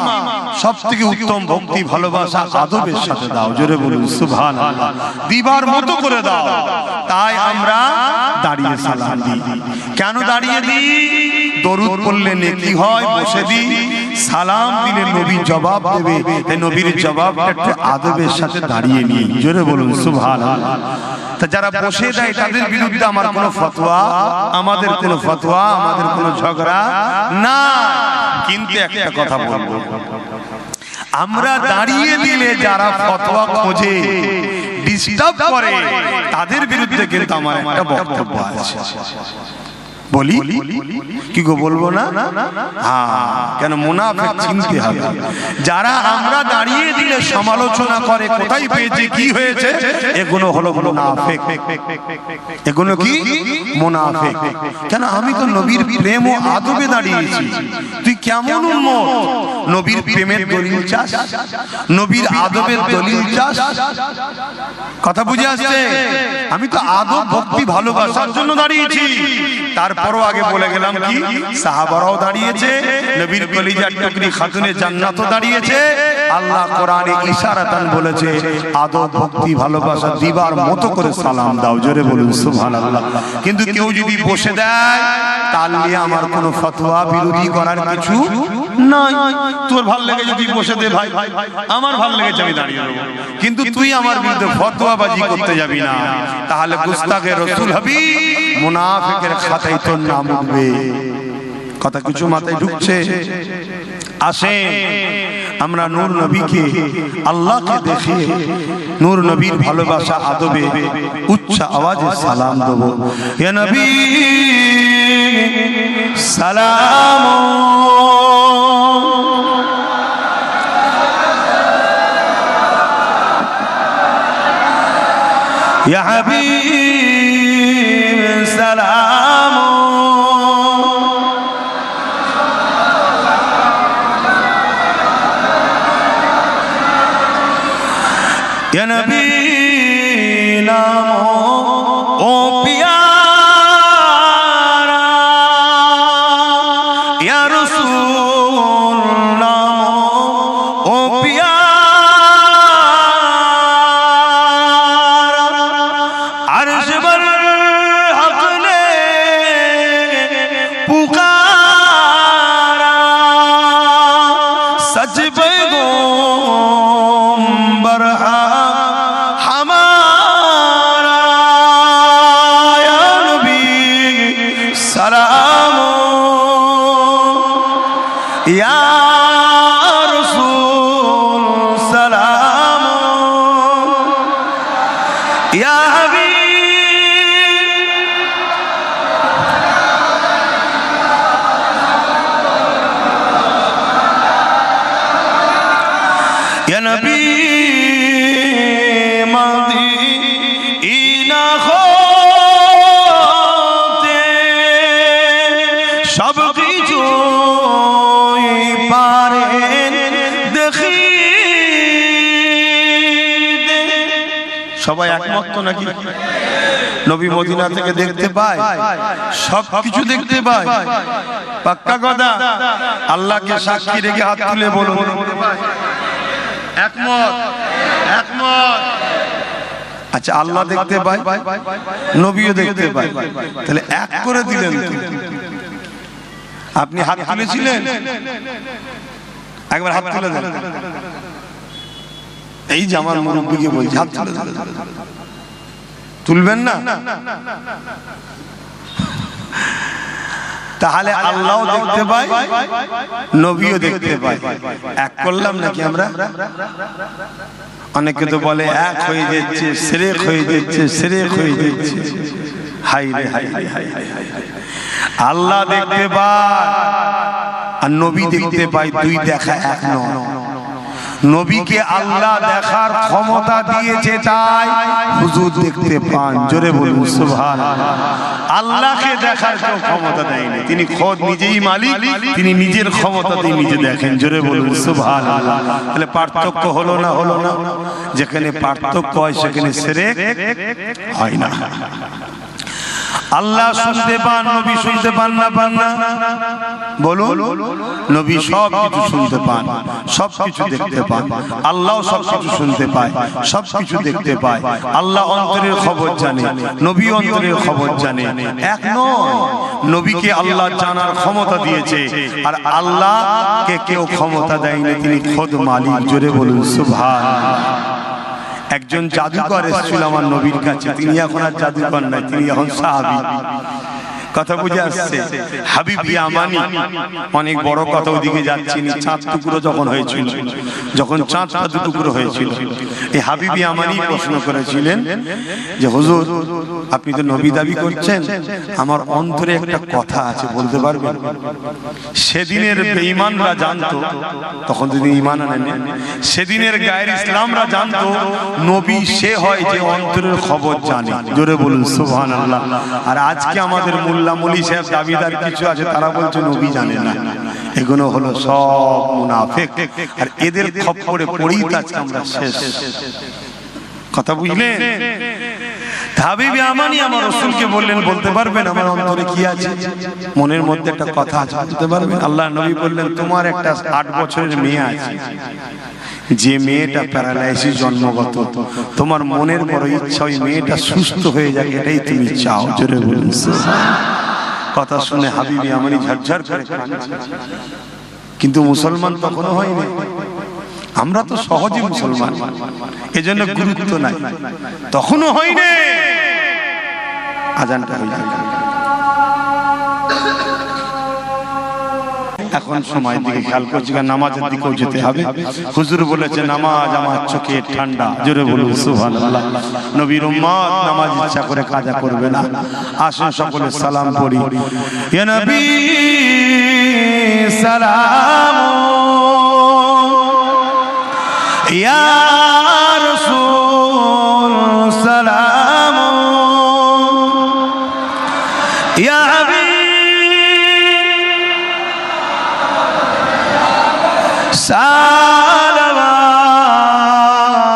সবথেকে উত্তম ভক্তি, ভালোবাসা, আদবের সাথে দাও, জোরে বলুন সুবহানাল্লাহ। দিবার মতো করে দাও। তাই আমরা দাঁড়িয়ে সালাম দিই। কেন দাঁড়িয়ে দিই? দরুদ পড়লে নেকি হয়, বসে দিই। সালাম দিলে নবী জবাব দেবে, তাই নবীর জবাবটা একটু আদবের সাথে দাঁড়িয়ে নিই, জোরে বলুন সুবহানাল্লাহ। তা যারা বসে দেয় তাদের বিরুদ্ধে আমার কোনো ফতোয়া, আমাদের কোনো ফতোয়া, আমাদের কোনো ঝগড়া না। কিন্তু একটা কথা বলবো, আমরা দাঁড়িয়ে দিলে যারা ফতোয়া খোঁজে, ডিস্টার্ব করে, তাদের বিরুদ্ধে কিন্তু আমার একটা বক্তব্য আছে। বলি কি গো, বলবো না? হ্যাঁ, কেন? মুনাফিক চিনতে হবে। যারা আমরা দাঁড়িয়ে দিলে সমালোচনা করে, কোথায় পেয়েছে, কি হয়েছে, এগুলো হলো মুনাফিক। এগুলো কি? মুনাফিক। কেন? আমি তো নবীর প্রেম ও আদবে দাঁড়িয়েছি। তুই কেমন উম্মত? নবীর প্রেমের দলিল চাস, নবীর আদবের দলিল চাস? কথা বুঝে আসছে? আমি তো আদব, ভক্তি, ভালোবাসার জন্য দাঁড়িয়েছি। তারপরও আগে বলে গেলাম কি, সাহাবারাও দাঁড়িয়েছে, নবীর কলিজার টুকরি খাতুনে জান্নাতও দাঁড়িয়েছে। আল্লাহ কোরআনে ইশারাতান বলেছে আদব, ভক্তি, ভালোবাসা দিবার মতো করে সালাম দাও, জোরে বলুন সুবহানাল্লাহ। কিন্তু কেউ যদি বসে দেয়, তার নিয়ে আমার কোনো ফতোয়া, বিরোধী করার কিছু নাই। তোর ভাল লাগে যদি বসে দে ভাই, আমার ভাল লেগেছে আমি দাঁড়িয়ে দেবো। কিন্তু তুই আমার বিরুদ্ধে ফতোয়াবাজি করতে যাবি না, তাহলে গুস্তাখে রাসূল হবি, মুনাফিকের খাতায় তোর নাম উঠবে। কথা কিছু মাথায় ঢুকছে? আসেন আমরা নূর নবীকে, আল্লাহকে দেখে নূর নবীর ভালোবাসা, আদবে উচ্চ আওয়াজে সালাম দেব। ইয়া নবী সালাম, ইয়া হাবিব সালাম, ইয়া নবী নাম ও পিয়ারা, ইয়া রাসূল নাম ও পিয়ারা, আরশ বর হক নে পুকারা, সচ पैगंबर हमारा, या नबी सलाम, या रसूल सलाम, या हबीब, या नबी मदीना होते सब কিছু পারেন দেখিতে। সবাই একমত তো নাকি? নবী মদিনা থেকে দেখতে পায়, সব কিছু দেখতে পায়, পাক্কা কথা। আল্লাহকে সাক্ষী রেখে হাত তুলে বলুন একমত? একমত। আচ্ছা, আল্লাহ দেখতে পায়, নবীও দেখতে পায়, তাহলে এক করে দিলেন। আপনি হাত তুলেছিলেন? একবার হাত তুলে দেন। এই যে আমার মুরব্বিকে বলছি, হাত তুলে দেন। তুলবেন না? তাহলে আল্লাহও দেখতে পায়, নবীও দেখতে পায়। এক করলাম নাকি আমরা? অনেকে তো বলে এক হয়ে যাচ্ছে, সেরেক হয়ে যাচ্ছে, সেরেক হয়ে যাচ্ছে। হাই রে হাই হাই হাই হাই হাই। আল্লাহ দেখতে পায় আর নবী দেখতে পায়, দুই দেখা এক নয়। নবীকে আল্লাহ দেখার ক্ষমতা দিয়েছে, তাই হুজুর দেখতে পান। জোরে বলুন সুবহানাল্লাহ। আল্লাহকে দেখার কেউ ক্ষমতা দেয়নি, তিনি খোদ নিজেই মালিক, তিনি নিজের ক্ষমতাতেই নিজে দেখেন। জোরে বলুন সুবহানাল্লাহ। তাহলে পার্থক্য হলো না? হলো না। যেখানে পার্থক্য হয় সেখানে শিরক হয় না। আল্লাহ শুনতে পান, নবী শুনতে পান না? পান না? বলুন। নবী সব কিছু শুনতে পান, সব কিছু দেখতে পান। আল্লাহ সব কিছু শুনতে পায়, সব কিছু দেখতে পায়। আল্লাহ অন্তরের খবর জানে, নবী অন্তরের খবর জানে। এক নয়, নবীকে আল্লাহ জানার ক্ষমতা দিয়েছে, আর আল্লাহকে কেউ ক্ষমতা দেয়নি, তিনি খোদ মালিক। জোরে বলুন সুবহানাল্লাহ। একজন জাদুকর এসেছিল আমার নবীর কাছে, তিনি এখন আর জাদুকর নাই, তিনি এখন সাহাবী। কথা বুঝে আসছে? হাবিব ইয়ামানি, অনেক বড় কথা, ওদিকে যাচ্ছি। চাঁদ টুকরো যখন হয়েছিল, যখন চাঁদটা দুটুকরো হয়েছিল, এই হাবিব ইয়ামানি প্রশ্ন করেছিলেন যে হুজুর, আপনি তো নবী দাবি করছেন, আমার অন্তরে একটা কথা আছে, বলতে পারবেন? সেদিনের বেঈমানরা জানতো, তখন যদি ঈমান আনেন, সেদিনের গায়ের ইসলামরা জানতো নবী সে হয় যে অন্তরের খবর জানে। জোরে বলুন সুবহানাল্লাহ। আর আজকে আমাদের মোল্লা মুলি সাহেব দাবিদার কিছু আছে, তারা বলছে নবী জানে না। এগুলো হলো সব মুনাফিক, আর এদের খপ্পরে পড়েই তো আজকে আমরা শেষ। কথা বুঝলেন? হাবিব ইয়ামানি আমার রাসূলকে বললেন, বলতে পারবেন আমার অন্তরে কি আছে? মনের মধ্যে একটা কথা আছে, বলতে পারবেন? আল্লাহ নবী বললেন, তোমার একটা 8 বছরের মেয়ে আছে, যে মেয়েটা প্যারালাইসিস জন্মগত, তোমার মনের বড় ইচ্ছা ওই মেয়েটা সুস্থ হয়ে যাক, এটাই তুমি চাও। জোরে বলুন। কথা শুনে হাবিব ইয়ামানি ঝরঝর করে কাঁদছে। কিন্তু মুসলমান তখনও হয়নি, আমরা তো সহজে মুসলমান, এজন্য গুরুত্ব নাই, তখনও হয়নি। আজানটা হয়ে যায়, এখন সময় দিকে খেয়াল করছি, নামাজের দিকেও যেতে হবে। হুজুর বলেছে নামাজ আমার চোখে ঠান্ডা। জোরে বলুন সুবহানাল্লাহ। নবীর উম্মত নামাজ ইচ্ছা করে কাজা করবে না। আসুন সকলে সালাম পড়ি। ইয়া নবী সালাম, ইয়া রাসূল সালাম, ইয়া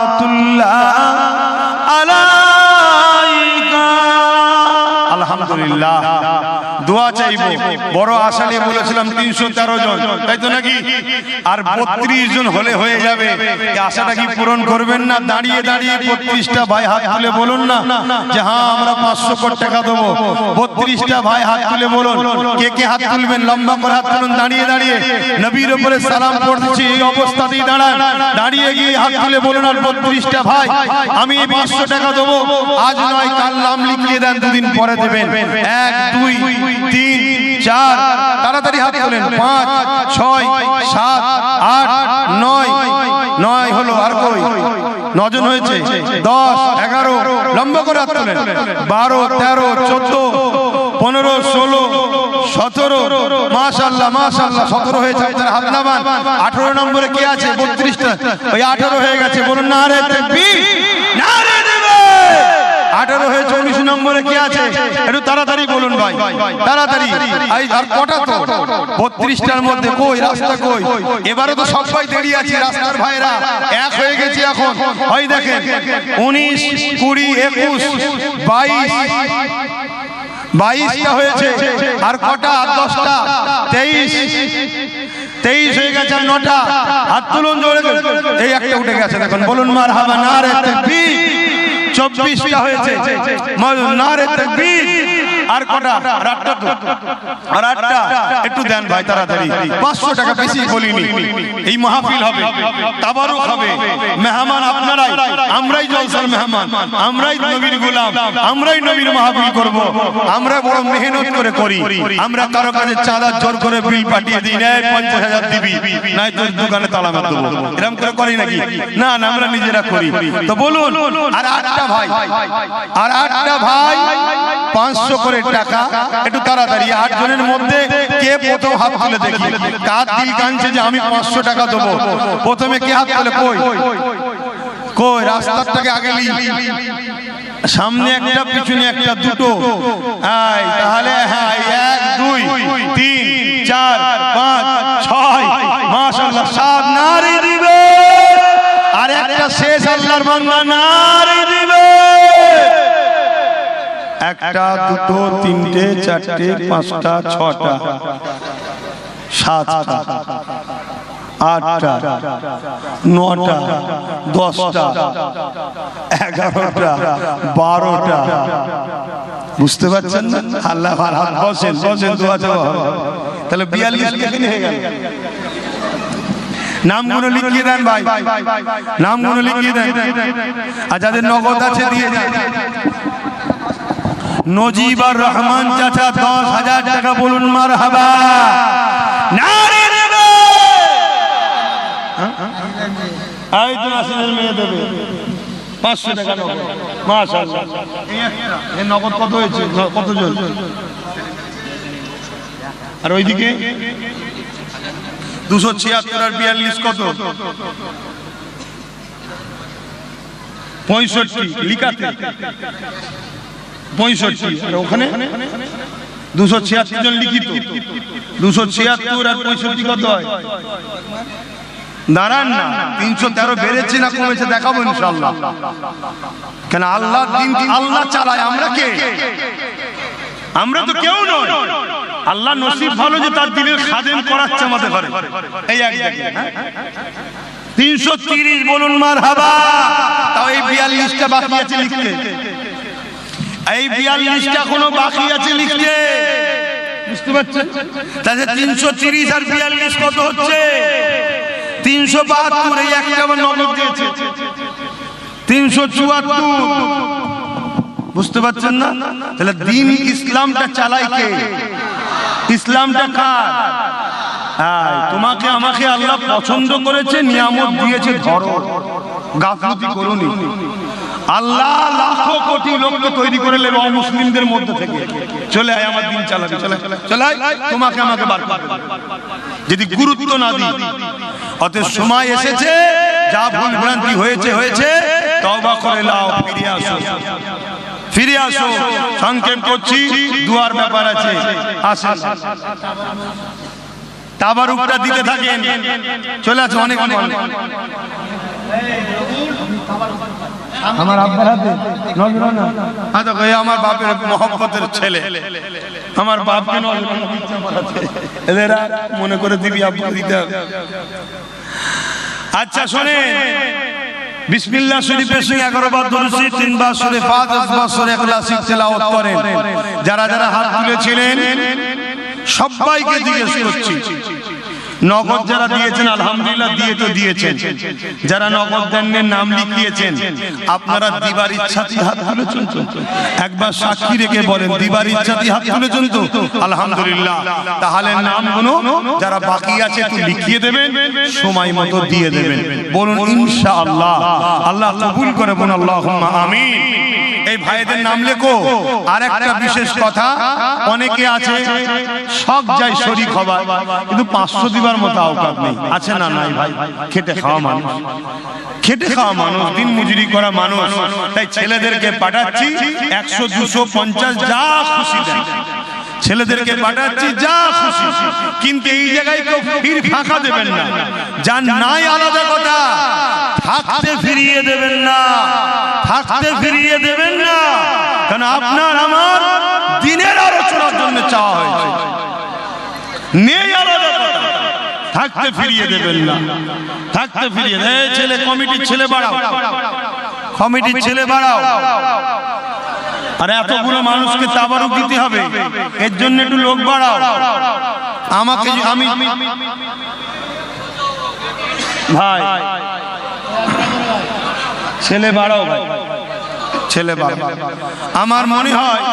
সালাওয়াতুল্লাহ আলাইকা। আলহামদুলিল্লাহ। দোয়া চাইবো, বড় আশা নিয়ে বলেছিলাম 313 জন, তাই তো নাকি? আর 32 জন হলে হয়ে যাবে। এই আশাটা কি পূরণ করবেন না? দাঁড়িয়ে দাঁড়িয়ে 32টা ভাই হাত তুলে বলুন না যে হ্যাঁ আমরা 500 কোটি টাকা দেবো। 32টা ভাই হাত তুলে বলুন। কে কে হাত তুলবেন? লম্বা করে হাত তুলুন। দাঁড়িয়ে দাঁড়িয়ে নবীর উপরে সালাম পড়ছি, এই অবস্থাতেই দাঁড়ান। দাঁড়িয়ে গিয়ে হাত তুলে বলুন, আর 32টা ভাই আমি 500 টাকা দেবো, আজ নয় কাল নাম লিখিয়ে দেন, দুদিন পরে দেবেন। 1 2 3 4, তাড়াতাড়ি হাত তোলেন। 5 6 7 8 9, 9 হলো, আর কই? 9 জন হয়েছে। 10 11, লম্বা করে হাত তোলেন। 12 13 14 15 16 17, মাশাআল্লাহ মাশাআল্লাহ, 17 হয়েছে। আপনারা হাত নামান। 18 নম্বরে কে আছে? 32টা, ওই 18 হয়ে গেছে। বলুন নারে তাকবীর, নারে তাকবীর। 18 হয়ে 24 নম্বরে কি আছে? একটু তাড়াতাড়ি বলুন ভাই, তাড়াতাড়ি। আর কটা তো? 32টার মধ্যে কই? রাস্তা কই? এবারে তো সবাই দাঁড়িয়ে আছে, রাস্তার ভাইরা এক হয়ে গেছে এখন। ওই দেখেন 19 20 21 22, 22টা হয়েছে। আর কটা? 10টা। 23 হয়ে গেছে। 9টা। হাত তুলুন জোরে। এই একটা উঠে গেছে, দেখুন। বলুন মারহাবা, নারে তাকবীর। 24টা হয়েছে। নারে তাকবীর। আর কটা? আর আটটা তো, আর আটটা একটু দেন ভাই তাড়াতাড়ি। 500 টাকা বেশি বলিনি। এই মাহফিল হবে, তাবারুক হবে, মেহমান আপনারাই, আমরাই জলসার মেহমান, আমরাই নবীর গোলাম, আমরাই নবীর মাহফিল করব। আমরা বড় মেহনত করে করি। আমরা কারো কাছে চাঁদা জোর করে বিল পাঠিয়ে দিই, না 50,000 দিবি, নাই তোর দোকানে তালা মেরে দেবো, এরকম করে করি নাকি? না না, আমরা নিজেরা করি। তো বলুন, আর আটটা ভাই, আর আটটা ভাই 500 করে টাকা, একটু তাড়াতাড়ি। 8 জনের মধ্যে কে প্রথম হাত তুলে দেখি? কার দিল কানছে যে আমি 500 টাকা দেবো? প্রথমে কে হাত তুলে? কই কই, রাস্তাটাকে আগে লি, সামনে একটা পিছনে একটা, দুটো। তাহলে 1 2 3 4 5 6, মাশাআল্লাহ, 7 নারী দিবে। আর একটা শেষ আল্লাহর বান্দা নারী দিবে। একটা, দুটো, তিনটে, চারটে, পাঁচটা, ছটা, সাতটা, আটটা, 9টা, 10টা, 11টা, 12টা। বুঝতে পারছেন না? আল্লাহ বসেন বসেন, দোয়া চাওয়া হবে। তাহলে 42 কেন হয়ে গেল? নামগুলো লিখিয়ে দেন ভাই, নামগুলো লিখিয়ে দেন। আর যাদের নগদ আছে দিয়ে দেন। নজিবুর রহমান চাচা 10,000 টাকা, বলুন মারহাবা। নারী দেবে, এই তো নাসিরের মেয়ে দেবে 500 টাকা নগদ। মাশাআল্লাহ, এই নগদ কত হয়েছে? কতজন? আর ওইদিকে 276 আর 42 কত? 65 লিখাতে 65। আর ওখানে 276 জন লিখিত। 276 আর 65 কত হয়? দাঁড়ান না, 313 বেড়েছে না কমেছে দেখাবো ইনশাআল্লাহ। কেন? আল্লাহ দিন আল্লাহ চালায়, আমরা কে? আমরা তো কেউ নয়। আল্লাহ নসিব ভালো যে তার দিনের খাদেম করাচ্ছে আমাদের ঘরে। এই এক দেখেন 330, বলুন মারহাবা। তাও এই 42টা বাকি আছে লিখতে, এই 42টা কোনো বাকি আছে লিখতে। বুঝতে পারছেন? তাহলে 330 আর 42 কত হচ্ছে? 372। এই একটা আবার নগদ দিয়েছে 374। বুঝতে পারছেন না? তাহলে দিন ইসলামটা চালায় কে? ইসলামটা কার? তোমাকে আমাকে আল্লাহ পছন্দ করেছে, নিয়ামত দিয়েছে, ধরো, গাফলতি করোনি। আল্লাহ লাখো কোটি লোককে তৈরি করে নেবে অমুসলিমদের মধ্যে থেকে। চলে আয়, আমার দিন চালাবে, চলে আয়, তোমাকে আমাকে বার করবে। যদি গুরুত্ব না দিই, অতএব সময় এসেছে, যা ভুল ভ্রান্তি হয়েছে হয়েছে, তওবা করে নাও, ফিরে আসো, ফিরে আসো। সংক্ষেপ করছি, দুয়ার ব্যাপার আছে, আসেন তাবারুকটা দিতে থাকেন। চলে আসো, অনেক অনেক। আমার আব্বার হাতে নজর না, আমার বাপের মহব্বতের ছেলে, আমার বাপকে নজর এদেরা মনে করে দিবি আব্বু দিতে হবে। আচ্ছা শোনেন, বিসমিল্লাহ শরীফের সঙ্গে 11 বার দরুদ শরীফ, 3 বার সূরা ফাতিহা, 10 বার সূরা ইখলাস তেলাওয়াত করেন। যারা যারা হাত তুলেছিলেন সবাইকে জিজ্ঞেস করছি, নগদ যারা দিয়েছেন আলহামদুলিল্লাহ, দিয়ে তো দিয়েছেন। যারা নগদ দেননি, নাম লিখিয়েছেন, আপনারা দিবার ইচ্ছাতে হাত তুলেছেন তো? একবার সাক্ষী রেখে বলেন, দিবার ইচ্ছাতে হাত তুলেছেন তো? আলহামদুলিল্লাহ। তাহলে নামগুলো যারা বাকি আছে একটু লিখিয়ে দেবেন, সময় মতো দিয়ে দেবেন। বলুন ইনশাআল্লাহ। আল্লাহ কবুল করে, বলুন আল্লাহুম্মা আমিন। এই ভাইদের নাম লেখো। আর একটা বিশেষ কথা, অনেকে আছে শখ যায় শরীক হবার, কিন্তু 500 দিবার মতো আওকাত নেই। আছে না? নাই ভাই, খেটে খাওয়া মানুষ, খেটে খাওয়া মানুষ, দিন মজুরি করা মানুষ। তাই ছেলেদেরকে পাঠাচ্ছি 100 200 50 যা খুশি দেন, ছেলেদেরকে পাঠাচ্ছি যা খুশি। কিন্তু এই জায়গায় কেউ ফির ফাঁকা দেবেন না। যার নাই আলাদা কথা, থাকতে ফিরিয়ে দেবেন না, থাকতে ফিরিয়ে দেবেন না। কারণ আপনার আমার দিনের আলোচনার জন্য চাওয়া হয়েছে, নেই আলাদা কথা, থাকতে ফিরিয়ে দেবেন না, থাকতে ফিরিয়ে দেয়। ছেলে কমিটির ছেলে বাড়াও, কমিটির ছেলে বাড়াও, আর এতগুলো মানুষকে তাবারুক দিতে হবে, এর জন্য একটু লোক বাড়াও। আমাকে আমি ভাই ছেলে বাড়াও, ভাই ছেলে বাড়াও। আমার মনে হয়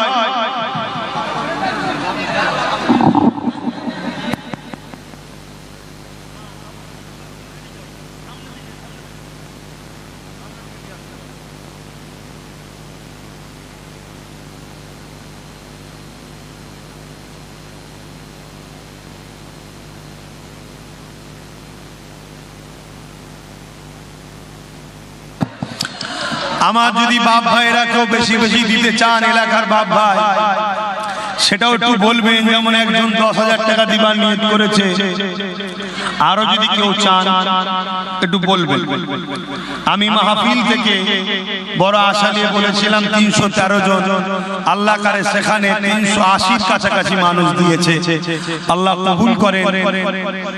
আমার যদি বাপ ভাইরা কেউ বেশি বেশি দিতে চান, এলাকার বাপ ভাই, সেটাও একটু বলবেন। যেমন একজন 10,000 টাকা দিবার নিয়ত করেছে, আরো যদি কেউ চান একটু বলবেন। আমি মাহফিল থেকে বড় আশা নিয়ে বলেছিলাম 313 জন, আল্লাহ করে সেখানে 380 কাছাকাছি মানুষ দিয়েছে। আল্লাহ কবুল করেন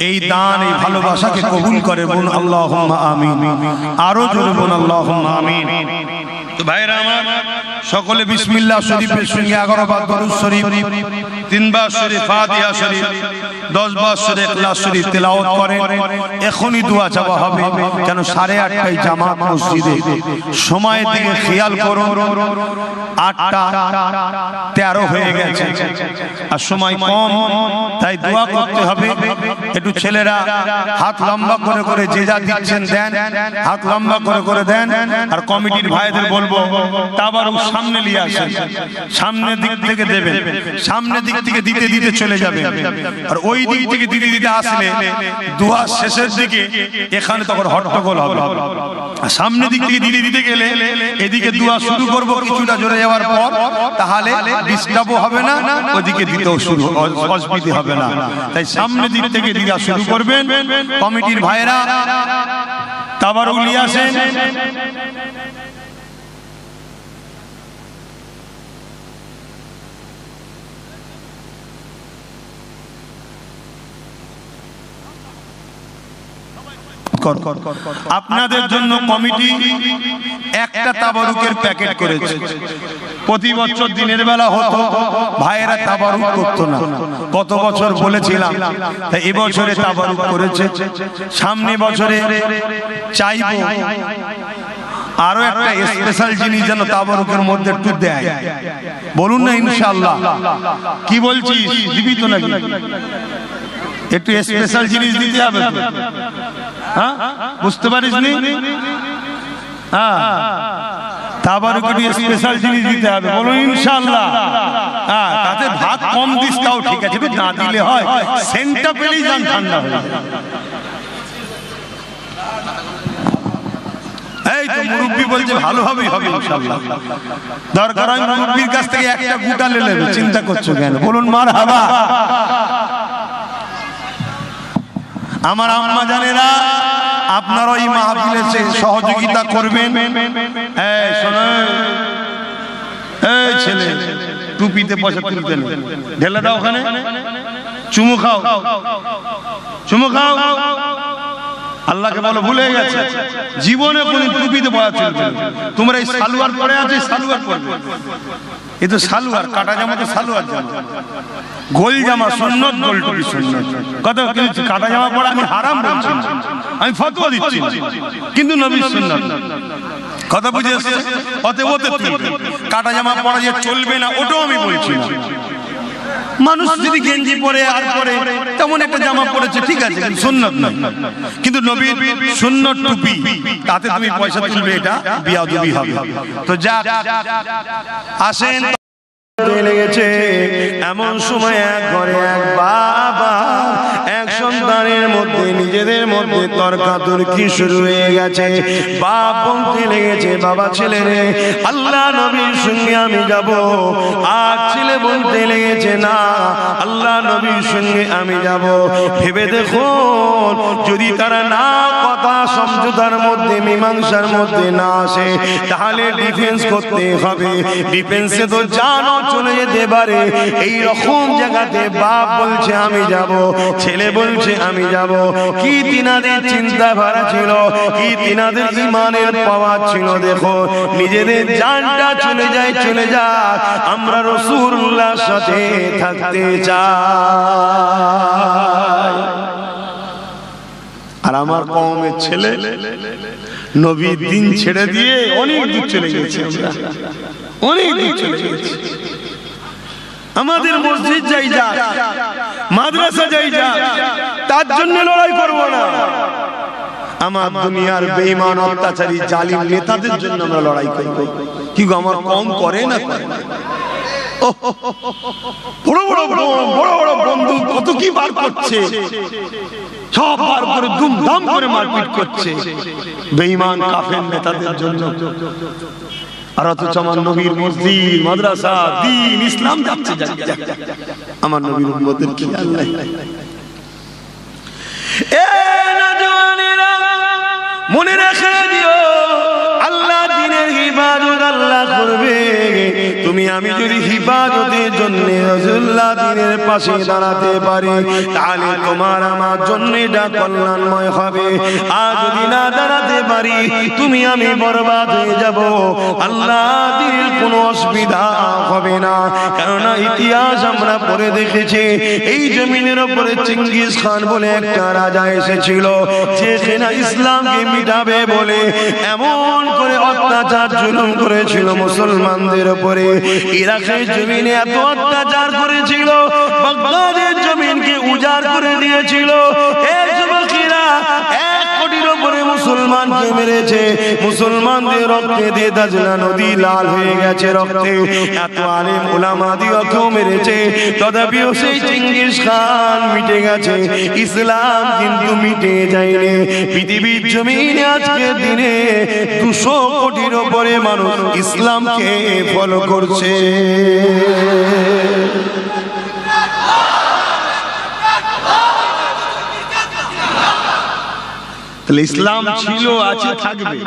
এই দান, এই ভালোবাসাকে কবুল করে। বলুন আল্লাহুম্মা আমিন। আরো জোরে বলুন আল্লাহুম্মা আমিন। তো ভাইরা আমার, সকলে বিসমিল্লাহ শরীফের সঙ্গে 11 বার দরুদ শরীফ, 3 বার শরীফ ফাতিহা শরীফ, 10 বার শরীফ ইখলাস শরীফ তেলাওয়াত করেন। এখনই দোয়া চাওয়া হবে, কেন 8:30টায় জামাত মসজিদে। সময়ের দিকে খেয়াল করুন, 8:13 হয়ে গেছে আর সময় কম, তাই দোয়া করতে হবে। একটু ছেলেরা হাত লম্বা করে করে যে যা দিচ্ছেন দেন, হাত লম্বা করে করে দেন। আর কমিটির ভাইদের বলবো তাবারুক সামনে নিয়ে আসেন, সামনের দিক থেকে দেবেন, সামনের দিক থেকে দিতে দিতে চলে যাবে। আর ওই দিক থেকে দিতে দিতে আসলে দোয়া শেষের দিকে এখানে তখন হট্টগোল হবে। আর সামনের দিক থেকে দিতে দিতে গেলে এদিকে দোয়া শুরু করব কিছুটা জোরে যাওয়ার পর, তাহলে ডিস্টার্বও হবে না, ওইদিকে দিতেও শুরু অসুবিধা হবে না। তাই সামনের দিক থেকে দিতে শুরু করবেন। কমিটির ভাইরা তাবারুক নিয়ে আসেন। আপনাদের জন্য কমিটি একটা তাবারুকের প্যাকেট করেছে। প্রতি বছর দিনের বেলা হতো, ভাইয়েরা তাবারুক করতো না, কত বছর বলেছিলাম। তাই এবছরে তাবারুক করেছে। সামনে বছরে চাইবো আরো একটা স্পেশাল জিনিস যেন তাবারুকের মধ্যে একটু দেয়। বলুন না ইনশাআল্লাহ। কি বলছিস, দিবি তো নাকি? একটু স্পেশাল জিনিস দিতে হবে তো, হ্যাঁ? বুঝতে পারিস নি? হ্যাঁ, তাবারুকে একটু স্পেশাল জিনিস দিতে হবে। বলুন ইনশাআল্লাহ। হ্যাঁ, তাতে ভাত কম দিস তাও ঠিক আছে, একটু না দিলে হয়, সেন্টটা পেলেই জান ঠান্ডা হয়ে যায়। এই তো মুরব্বি বলছে ভালো হবে, হবে ইনশাআল্লাহ। দরকার হয় মুরব্বির কাছ থেকে একটা গুটা নিয়ে নেবে, চিন্তা করছো কেন? বলুন মারহাবা। আমার আম্মা জানেরা, আপনারা এই মাহফিলে সহযোগিতা করবেন। এই শোনো, এই ছেলে টুপিতে পয়সা তুলতে নেই, ঢেলে দাও ওখানে, চুমু খাও, চুমু খাও। আল্লাহকে বলো ভুলে গেছে, জীবনে কোনদিন টুপিতে পয়সা তুলবে না। তোমরা এই সালোয়ার পরে আছে, সালোয়ার পরবে। এ তো সালোয়ার, কাটা জামা তো সালোয়ার জামা, গোল জামা সুন্নত, গোল টুপি সুন্নত। কথা কিছু কাটা জামা পরা আমি হারাম বলছি না, আমি ফতোয়া দিচ্ছি, কিন্তু নবীর সুন্নত। কথা বুঝে এসেছে? অতএব কাটা জামা পরা যে চলবে না ওটাও আমি বলছি না। মানুষ যদি গেঞ্জি পরে আর পরে, তেমন একটা জামা পরেছে ঠিক আছে, কিন্তু সুন্নত নয়। কিন্তু নবীর সুন্নত টুপি, তাতে তুমি পয়সা তুলবে, এটা বিয়াদবি হবে। তো যা আসেন, লেগেছে এমন সময় এক ঘরে এক বাবা এক সন্তানের মধ্যে নিজেদের মধ্যে তর্কাতর্কি শুরু হয়ে গেছে। বাপ বলতে লেগেছে, বাবা ছেলে রে, আল্লাহ নবীর সঙ্গে আমি যাব। আর ছেলে বলতে লেগেছে, না, আল্লাহ নবীর সঙ্গে আমি যাব। ভেবে দেখুন, যদি তারা না কথা সমঝোতার মধ্যে, মীমাংসার মধ্যে না আসে, তাহলে ডিফেন্স করতে হবে। ডিফেন্সে তো জানো চলে যেতে পারে। এই রকম জায়গাতে বাপ বলছে আমি যাব, ছেলে বলছে আমি যাব, কি কি তিনাদের চিন্তা ভাবনা ছিল, কি তিনাদের ঈমানের পাওয়ার ছিল। দেখো নিজেদের জানটা চলে যায়, আমরা রাসূলুল্লাহর সাথে থাকতে চাই। আর আমার কওমের ছেলে নবীর দিন ছেড়ে দিয়ে অনেক দূর চলে গেছে, অনেক দূর চলে গেছে। আমাদের মসজিদ যাই যা, মাদ্রাসা যাই যা, তার জন্য লড়াই করব না। আমার দুনিয়ার বেঈমান অত্যাচারী জালিম নেতাদের জন্য আমরা লড়াই করব। কি গো আমার কম করে না? বড় বড় বন্দুক কত কি বার করছে, সব বার করে দুমদাম করে মারপিট করছে বেঈমান কাফের নেতাদের জন্য। আর অথচ আমার নবীর মসজিদ, মাদ্রাসা, দ্বীন, ইসলাম যাচ্ছে। আমার নবীর উম্মতের কি আল্লাহ। এ নওজওয়ানেরা মনে রেখে দিও, আল্লাহ দ্বীনের ইবাদত আল্লাহ করবে। তুমি আমি যদি হিফাজতের জন্য রাসূলুল্লাহ দ্বীনের পাশে দাঁড়াতে পারি, তাহলে তোমার আমার জন্য এটা কল্যাণময় হবে। আর যদি না দাঁড়াতে পারি, তুমি আমি বরবাদ হয়ে যাব। আল্লাহ দ্বীনের কোনো অসুবিধা হবে না, কেননা ইতিহাস আমরা পড়ে দেখেছি, এই জমিনের উপরে চেঙ্গিস খান বলে একটা রাজা এসেছিল, যে কিনা ইসলামকে মিটাবে বলে এমন করে অত্যাচার জুলুম করেছিল মুসলমানদের উপরে। ইরাকের জমিনে এত অত্যাচার করেছিল, বাগদাদের জমিনকে উজাড় করে দিয়েছিল। এই যুবকেরা 1 কোটির উপরে মুসলমানকে মেরেছে, মুসলমানদের রক্তে দিয়ে দাজলা নদী লাল হয়ে গেছে রক্তে। এত আলেম উলামা দিওকেও মেরেছে, তথাপিও সেই চেঙ্গিস খান মিটে গেছে, ইসলাম কিন্তু মিটে যায়নি। পৃথিবীর জমিনে আজকের দিনে 200 কোটির উপরে মানুষ ইসলামকে ফলো করছে। তাহলে ইসলাম ছিল, আছে, থাকবে,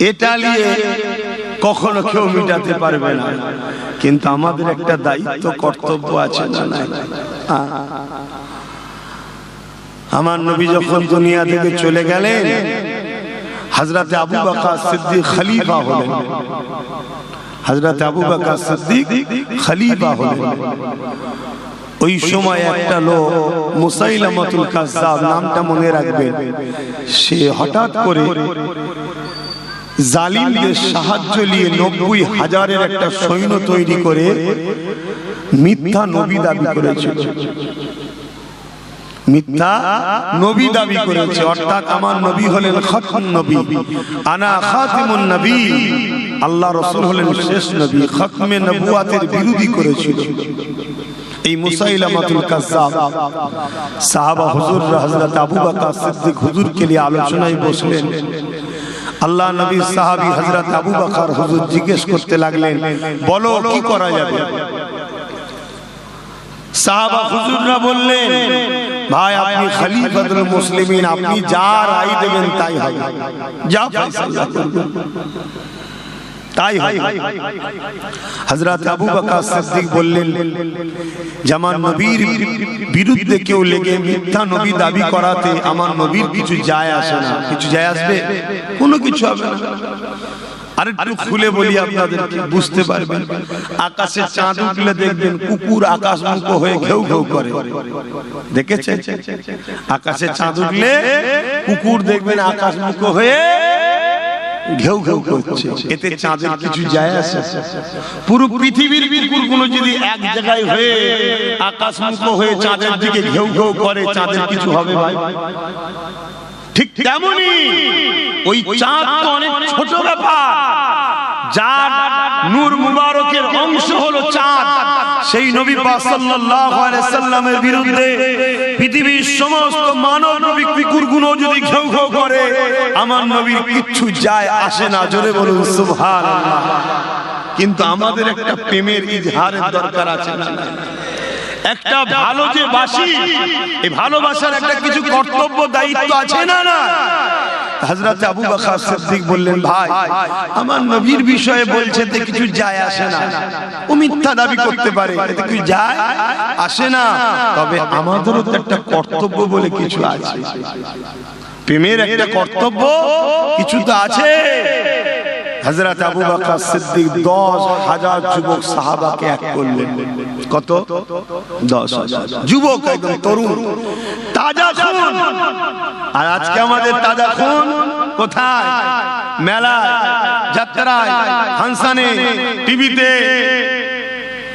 এটা নিয়ে কখনো কেউ মিটাতে পারবে না। কিন্তু আমাদের একটা দায়িত্ব, কর্তব্য আছে না নাই? আমার নবী যখন দুনিয়া থেকে চলে গেলেন, হযরতে আবু বকর সিদ্দিক খলিফা হলেন। হযরতে আবু বকর সিদ্দিক খলিফা হলেন। ওই সময় একটা লোক মুসাইলামাতুল কাজ্জাব, নামটা মনে রাখবেন, সে হঠাৎ করে জালিমদের সাহায্য নিয়ে 90,000-এর একটা সৈন্য তৈরি করে মিথ্যা নবী দাবি করেছিল। মিথ্যা নবী দাবি করেছে, অর্থাৎ আমার নবী হলেন খাতমুন নবী, আনা খাতিমুন নবী, আল্লাহ রাসূল হলেন শেষ নবী। খাতমে নবুয়াতের বিরোধী করেছিল এই মুসাইলামাতুল কাজ্জাব। সাহাবা হুজুর হযরত আবু বকর সিদ্দিক হুজুরকে নিয়ে আলোচনায় বসলেন। আল্লাহ নবীর সাহাবী হযরত আবু বকর হুজুর জিজ্ঞেস করতে লাগলেন, বলো কি করা যাবে? সাহাবা হুজুররা বললেন, ভাই আপনি খলিফাতুল মুসলিমিন, আপনি যা রায় দেবেন তাই হবে, যা ফয়সালা করবেন তাই হয়। হযরত আবু বকর সিদ্দিক বললেন, আমার নবীর বিরুদ্ধে কেউ লেগে মিথ্যা নবী দাবি করাতে আমার নবীর কিছু যায় আসে না। কিছু যায় আসবে? কোনো কিছু হবে না। আর একটু খুলে বলি আপনাদেরকে, বুঝতে পারবেন। আকাশে চাঁদ উঠলে দেখবেন কুকুর আকাশমুখো হয়ে ঘেউ ঘেউ করে, দেখেছেন? আকাশে চাঁদ উঠলে কুকুর দেখবেন আকাশমুখো হয়ে ঘেউ ঘেউ করছে। এতে চাঁদের কিছু যায় আসে? পুরো পৃথিবীর কুকুরগুলো যদি এক জায়গায় হয়ে আকাশমুখো হয়ে চাঁদের দিকে ঘেউ ঘেউ করে, চাঁদের কিছু হবে ভাই? ঠিক তেমনি ওই চাঁদ তো অনেক ছোট ব্যাপার, যার নূর মুবারকের অংশ হলো চাঁদ, সেই নবী পাক সাল্লাল্লাহু আলাইহি সাল্লামের বিরুদ্ধে পৃথিবীর সমস্ত মানব নবী কুকুরগুলো যদি ঘেউ ঘেউ করে, আমার নবীর কিচ্ছু যায় আসে না। জোরে বলুন সুবহানাল্লাহ। কিন্তু আমাদের একটা প্রেমের ইজহারের দরকার আছে না? একটা ভালো যে বাসি, এই ভালোবাসার একটা কিছু কর্তব্য দায়িত্ব আছে না? না, হযরত আবু বকর সিদ্দিক বললেন, ভাই আমার নবীর বিষয়ে বলছে তো কিছু যায় আসে না, ও মিথ্যা দাবি করতে পারে, এতে কিছু যায় আসে না, তবে আমাদেরও তো একটা কর্তব্য বলে কিছু আছে, প্রেমের একটা কর্তব্য কিছু তো আছে। হযরত আবু বকর সিদ্দিক 10,000 যুবক সাহাবাকে এক করলেন। কত? 10,000 যুবক, একদম তরুণ তাজা খুন। আর আজকে আমাদের তাজা খুন কোথায়? মেলায়, যাত্রায়, ফাংশনে, টিভিতে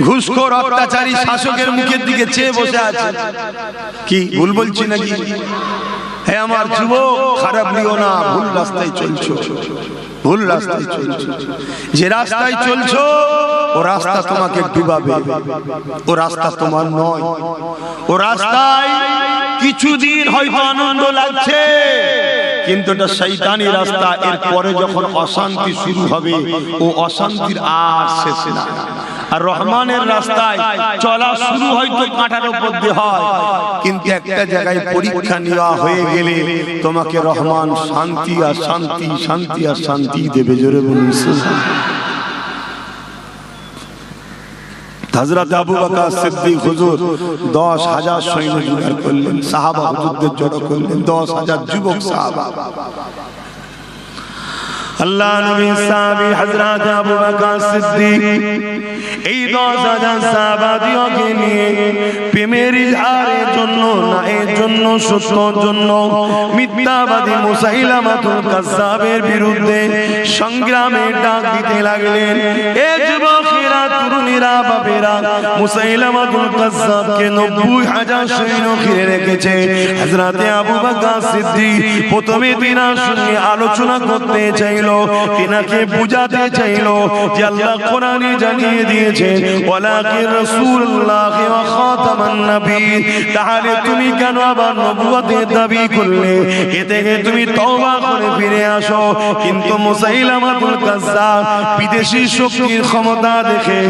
ঘুষখোর অত্যাচারী শাসকের মুখের দিকে চেয়ে বসে আছে। কি ভুল বলছি নাকি? হে আমার যুবক, খারাপ নিও না, ভুল রাস্তায় চলছো, ভুল রাস্তায় চলছো। যে রাস্তায় চলছো ও রাস্তা তোমাকে ডুবাবে, ও রাস্তা তোমার নয়। ও রাস্তায় কিছুদিন হয়তো আনন্দ লাগছে, কিন্তু এটা শয়তানি রাস্তা। এর পরে যখন অশান্তি শুরু হবে, ও অশান্তির আর শেষ না। আর রহমানের রাস্তায় চলা শুরু হয়তো কাঁটার উপর দিয়ে হয়, কিন্তু একটা জায়গায় পরীক্ষা নেওয়া হয়ে গেলে তোমাকে রহমান শান্তি আর শান্তি, শান্তি আর শান্তি দেবে। জোরে বলুন সুবহানাল্লাহ। হযরত আবু বকর সিদ্দিক হুজুর 10,000 সৈন্য জোগাড় করলেন, সাহাবা হুজুরদের জড়ো করলেন, 10,000 যুবক সাহাবা। আল্লাহ নবী সাহাবী হযরত আবু বকর সিদ্দিক এই 10,000 সাহাবাদিওকে নিয়ে প্রেমের ইজহারের জন্য না, এর জন্য সত্যর জন্য মিথ্যাবাদী মুসাইলামাতুল কাজ্জাবের বিরুদ্ধে সংগ্রামে ডাক দিতে লাগলেন। এ যুবকেরা, তরুণীরা, বাবেরা, মুসাইলামাতুল কাজ্জাবকে 90,000 সৈন্য ঘিরে রেখেছে। হযরত আবু বকর সিদ্দিক প্রথমে তিনার সঙ্গে আলোচনা করতে চাইল, তিনাকে বুঝাতে চাইল যে আল্লাহ কোরআনে জানিয়ে দিয়েছে ওয়ালাকিন রাসূলুল্লাহ ওয়া খাতামান নবিয়্যিন, তাহলে তুমি কেন আবার নবুয়তের দাবি করলে? এ থেকে তুমি তওবা করে ফিরে আসো। কিন্তু মুসাইলামাতুল কাজ্জাব বিদেশি শক্তির ক্ষমতা দেখে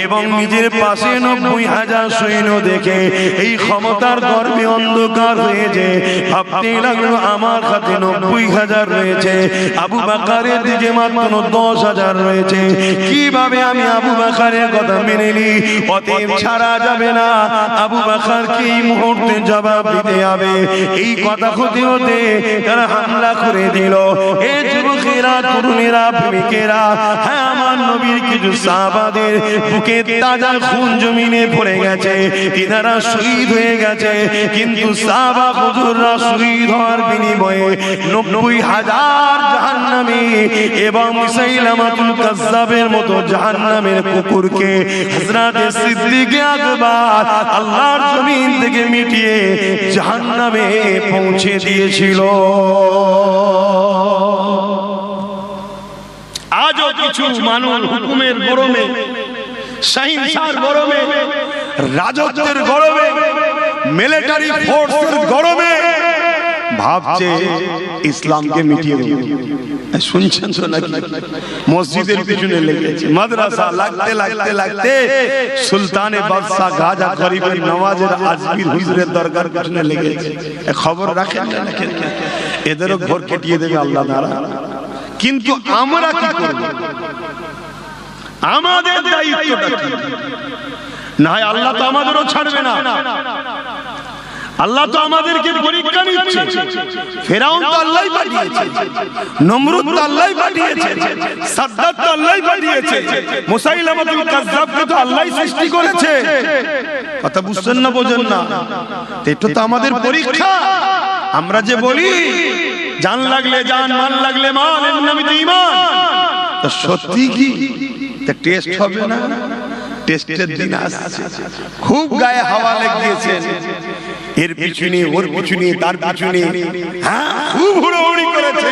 এবং নিজের পাশে 90,000 সৈন্য দেখে এই ক্ষমতার গর্বে অন্ধকার হয়ে যায়। ভাবতে লাগলো আমার হাতে 90,000 রয়েছে, আবু বকরের দিকে মাত্র 10,000 রয়েছে, কিভাবে আমি আবু বকরের কথা মেনে নিই? অতএব ছাড়া যাবে না, আবু বকরকে এই মুহূর্তে জবাব দিতে হবে। এই কথা হতে হতে তারা হামলা করে দিল। এ যুবকেরা, তরুণেরা, প্রেমিকেরা, হ্যাঁ আমার নবীর কিছু সাহাবাদের বুকে তাজা খুন জমিনে পড়ে গেছে, তিনারা শহীদ হয়ে গেছে। কিন্তু সাহাবা হুজুররা শহীদ হওয়ার বিনিময়ে 90,000 জাহান্নামী এবং মুসাইলামাতুল কাজ্জাবের মতো জাহান্নামের কুকুরকে হযরত সিদ্দিক আকবর আল্লাহর জমিন থেকে মিটিয়ে জাহান্নামে পৌঁছে দিয়েছিল। আজও কিছু মানুষ হুকুমের গরমে, সহিংসার গরমে, রাজত্বের গরমে, মিলিটারি ফোর্সের গরমে ভাবছে ইসলামকে মিটিয়ে দেবে। শুনছেন তো নাকি? মসজিদের পিছনে লেগেছে, মাদ্রাসা লাগতে লাগতে লাগতে সুলতানে বাদশা গাজা গরিবের নওয়াজের আজমির হুজুরের দরগার পিছনে লেগেছে। খবর রাখেন না, এদেরও ঘর কেটিয়ে দেবে আল্লাহ তাআলা। কিন্তু আমরা কি করব? আমাদের দায়িত্বটা কি? না হয় আল্লাহ তো আমাদেরও ছাড়বে না। আল্লাহ তো আমাদেরকে পরীক্ষা নিচ্ছে। ফেরাউন তো আল্লাহই পাঠিয়েছে, নমরুদ তো আল্লাহই পাঠিয়েছে, সাদ্দাত তো আল্লাহই পাঠিয়েছে, মুসাইলামাতুল কাজ্জাবকে তো আল্লাহই সৃষ্টি করেছে। কথা বুঝছেন না, বোঝেন না? এটা তো আমাদের পরীক্ষা। আমরা যে বলি জান লাগলে জান, মাল লাগলে মাল, এর নামই তো ঈমান। তো সত্যি কি টেস্ট হবে না? টেস্টের দিন আসছে। খুব গায়ে হাওয়া লেগেছে, এর পিছনে, ওর পিছনে, তার পিছনে, হ্যাঁ খুব হুড়োহুড়ি করেছে।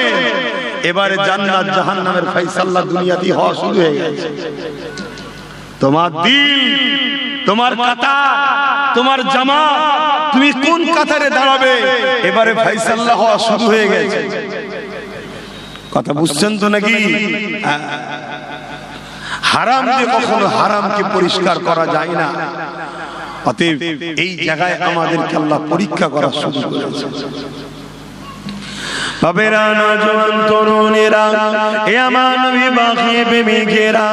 এবারে জান্নাত জাহান্নামের ফয়সালা দুনিয়াতে হওয়া শুরু হয়ে গেছে। তোমার দিল, তোমার কাতার, তোমার জামাত, তুমি কোন কাতারে দাঁড়াবে এবারে ফয়সালা হওয়া শুরু হয়ে গেছে। কথা বুঝছেন তো নাকি? হারাম দিয়ে কখনো হারামকে পরিষ্কার করা যায় না। অতএব এই জায়গায় আমাদেরকে আল্লাহ পরীক্ষা করা শুরু করেছে। বাবেরা নওজোয়ান তরুণেরা, এ আমার নবী বাকি প্রেমিকেরা,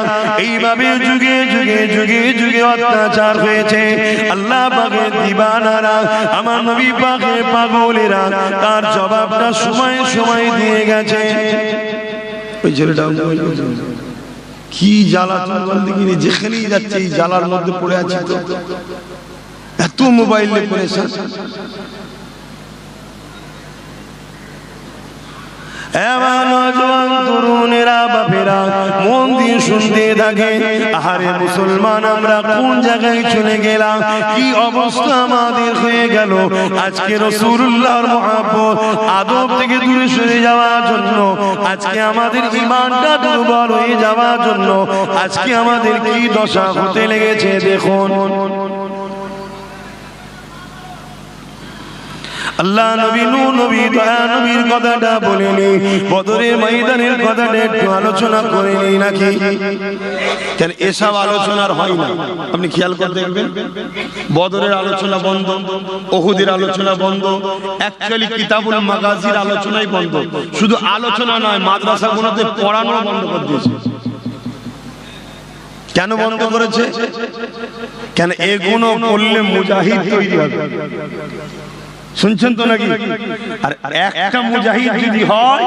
এইভাবে যুগে যুগে যুগে যুগে অত্যাচার হয়েছে। আল্লাহ পাকের দিবানারা, আমার নবী পাকের পাগলেরা তার জবাবটা সময় সময় দিয়ে গেছে। ওই ছেলেটা কি জ্বালাতন বলতে গিয়ে যেখানেই যাচ্ছে এই জ্বালার মধ্যে পড়ে আছে। তো এত মোবাইলে পড়েছে। এমন নওজোয়ান তরুণেরা বাপেরা মন দিয়ে শুনতে থাকে, আহারে মুসলমান আমরা কোন জায়গায় চলে গেলাম, কি অবস্থা আমাদের হয়ে গেল। আজকে রাসূলুল্লাহর মহব্বত আদব থেকে দূরে সরে যাওয়ার জন্য, আজকে আমাদের ঈমানটা দুর্বল হয়ে যাওয়ার জন্য আজকে আমাদের কি দশা হতে লেগেছে দেখুন। আল্লাহ নবী নূহ নবী দয়া নবীর কথাটা বলেনি, বদরের ময়দানের কথাটা একটু আলোচনা করে নেই নাকি? কেন এসব আলোচনার হয় না? আপনি খেয়াল করে দেখবেন, বদরের আলোচনা বন্ধ, উহুদের আলোচনা বন্ধ, অ্যাকচুয়ালি কিতাবুল মাগাজির আলোচনাই বন্ধ। শুধু আলোচনা নয়, মাদ্রাসাগুলোতে পড়ানো বন্ধ করে দিয়েছে। কেন বন্ধ করেছে? কেন এগুলো পড়লে মুজাহিদ তৈরি হবে। শুনছেন তো নাকি? আর একটা মুজাহিদ যদি হয়,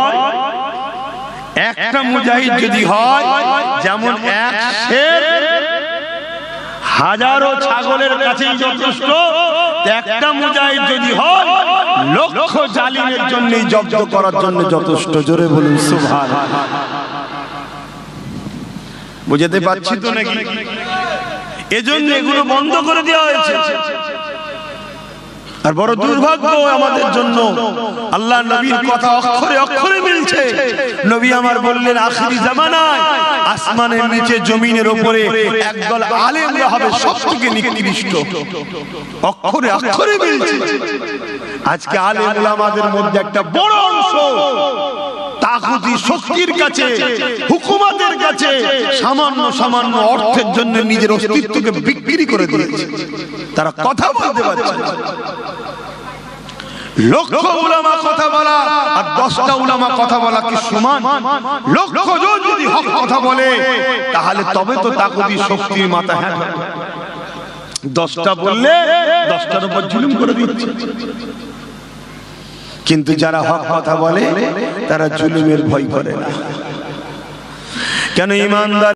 একটা মুজাহিদ যদি হয়, যেমন এক শের হাজারো ছাগলের কাছেই যথেষ্ট, একটা মুজাহিদ যদি হয় লক্ষ জালিমের জন্য জব্দ করার জন্য যথেষ্ট। জোরে বলুন সুবহানাল্লাহ। বুঝতে পারছি তো নাকি? এজন্য এগুলো বন্ধ করে দেওয়া হয়েছে। আর বড় দুর্ভাগ্য আমাদের জন্য, আল্লাহ নবীর কথা অক্ষরে অক্ষরে মিলছে। নবী আমার বললেন আখিরি জামানায় আসমানের নিচে জমিনের উপরে একদল আলেমরা হবে সবথেকে নিকৃষ্ট। অক্ষরে অক্ষরে মিলছে। আজকে আলেম উলামাদের মধ্যে একটা বড় অংশ তাগুতি শক্তির কাছে, হুকুমতের কাছে সামান্য সামান্য অর্থের জন্য নিজের অস্তিত্বকে বিক্রি করে দিয়েছে। তারা কথা বলতে পারছে না। লক্ষ উলামা কথা বলা আর 10টা উলামা কথা বলা কি সমান? লক্ষ জন যদি হক কথা বলে তাহলে তবে তো তাগুতি শক্তির মাথা হ্যাঁ, 10টা বললে 10টার উপর জুলুম করে দিচ্ছে। কিন্তু যারা হক কথা বলে তারা জুলুমের ভয় করে না। কেন? ঈমানদার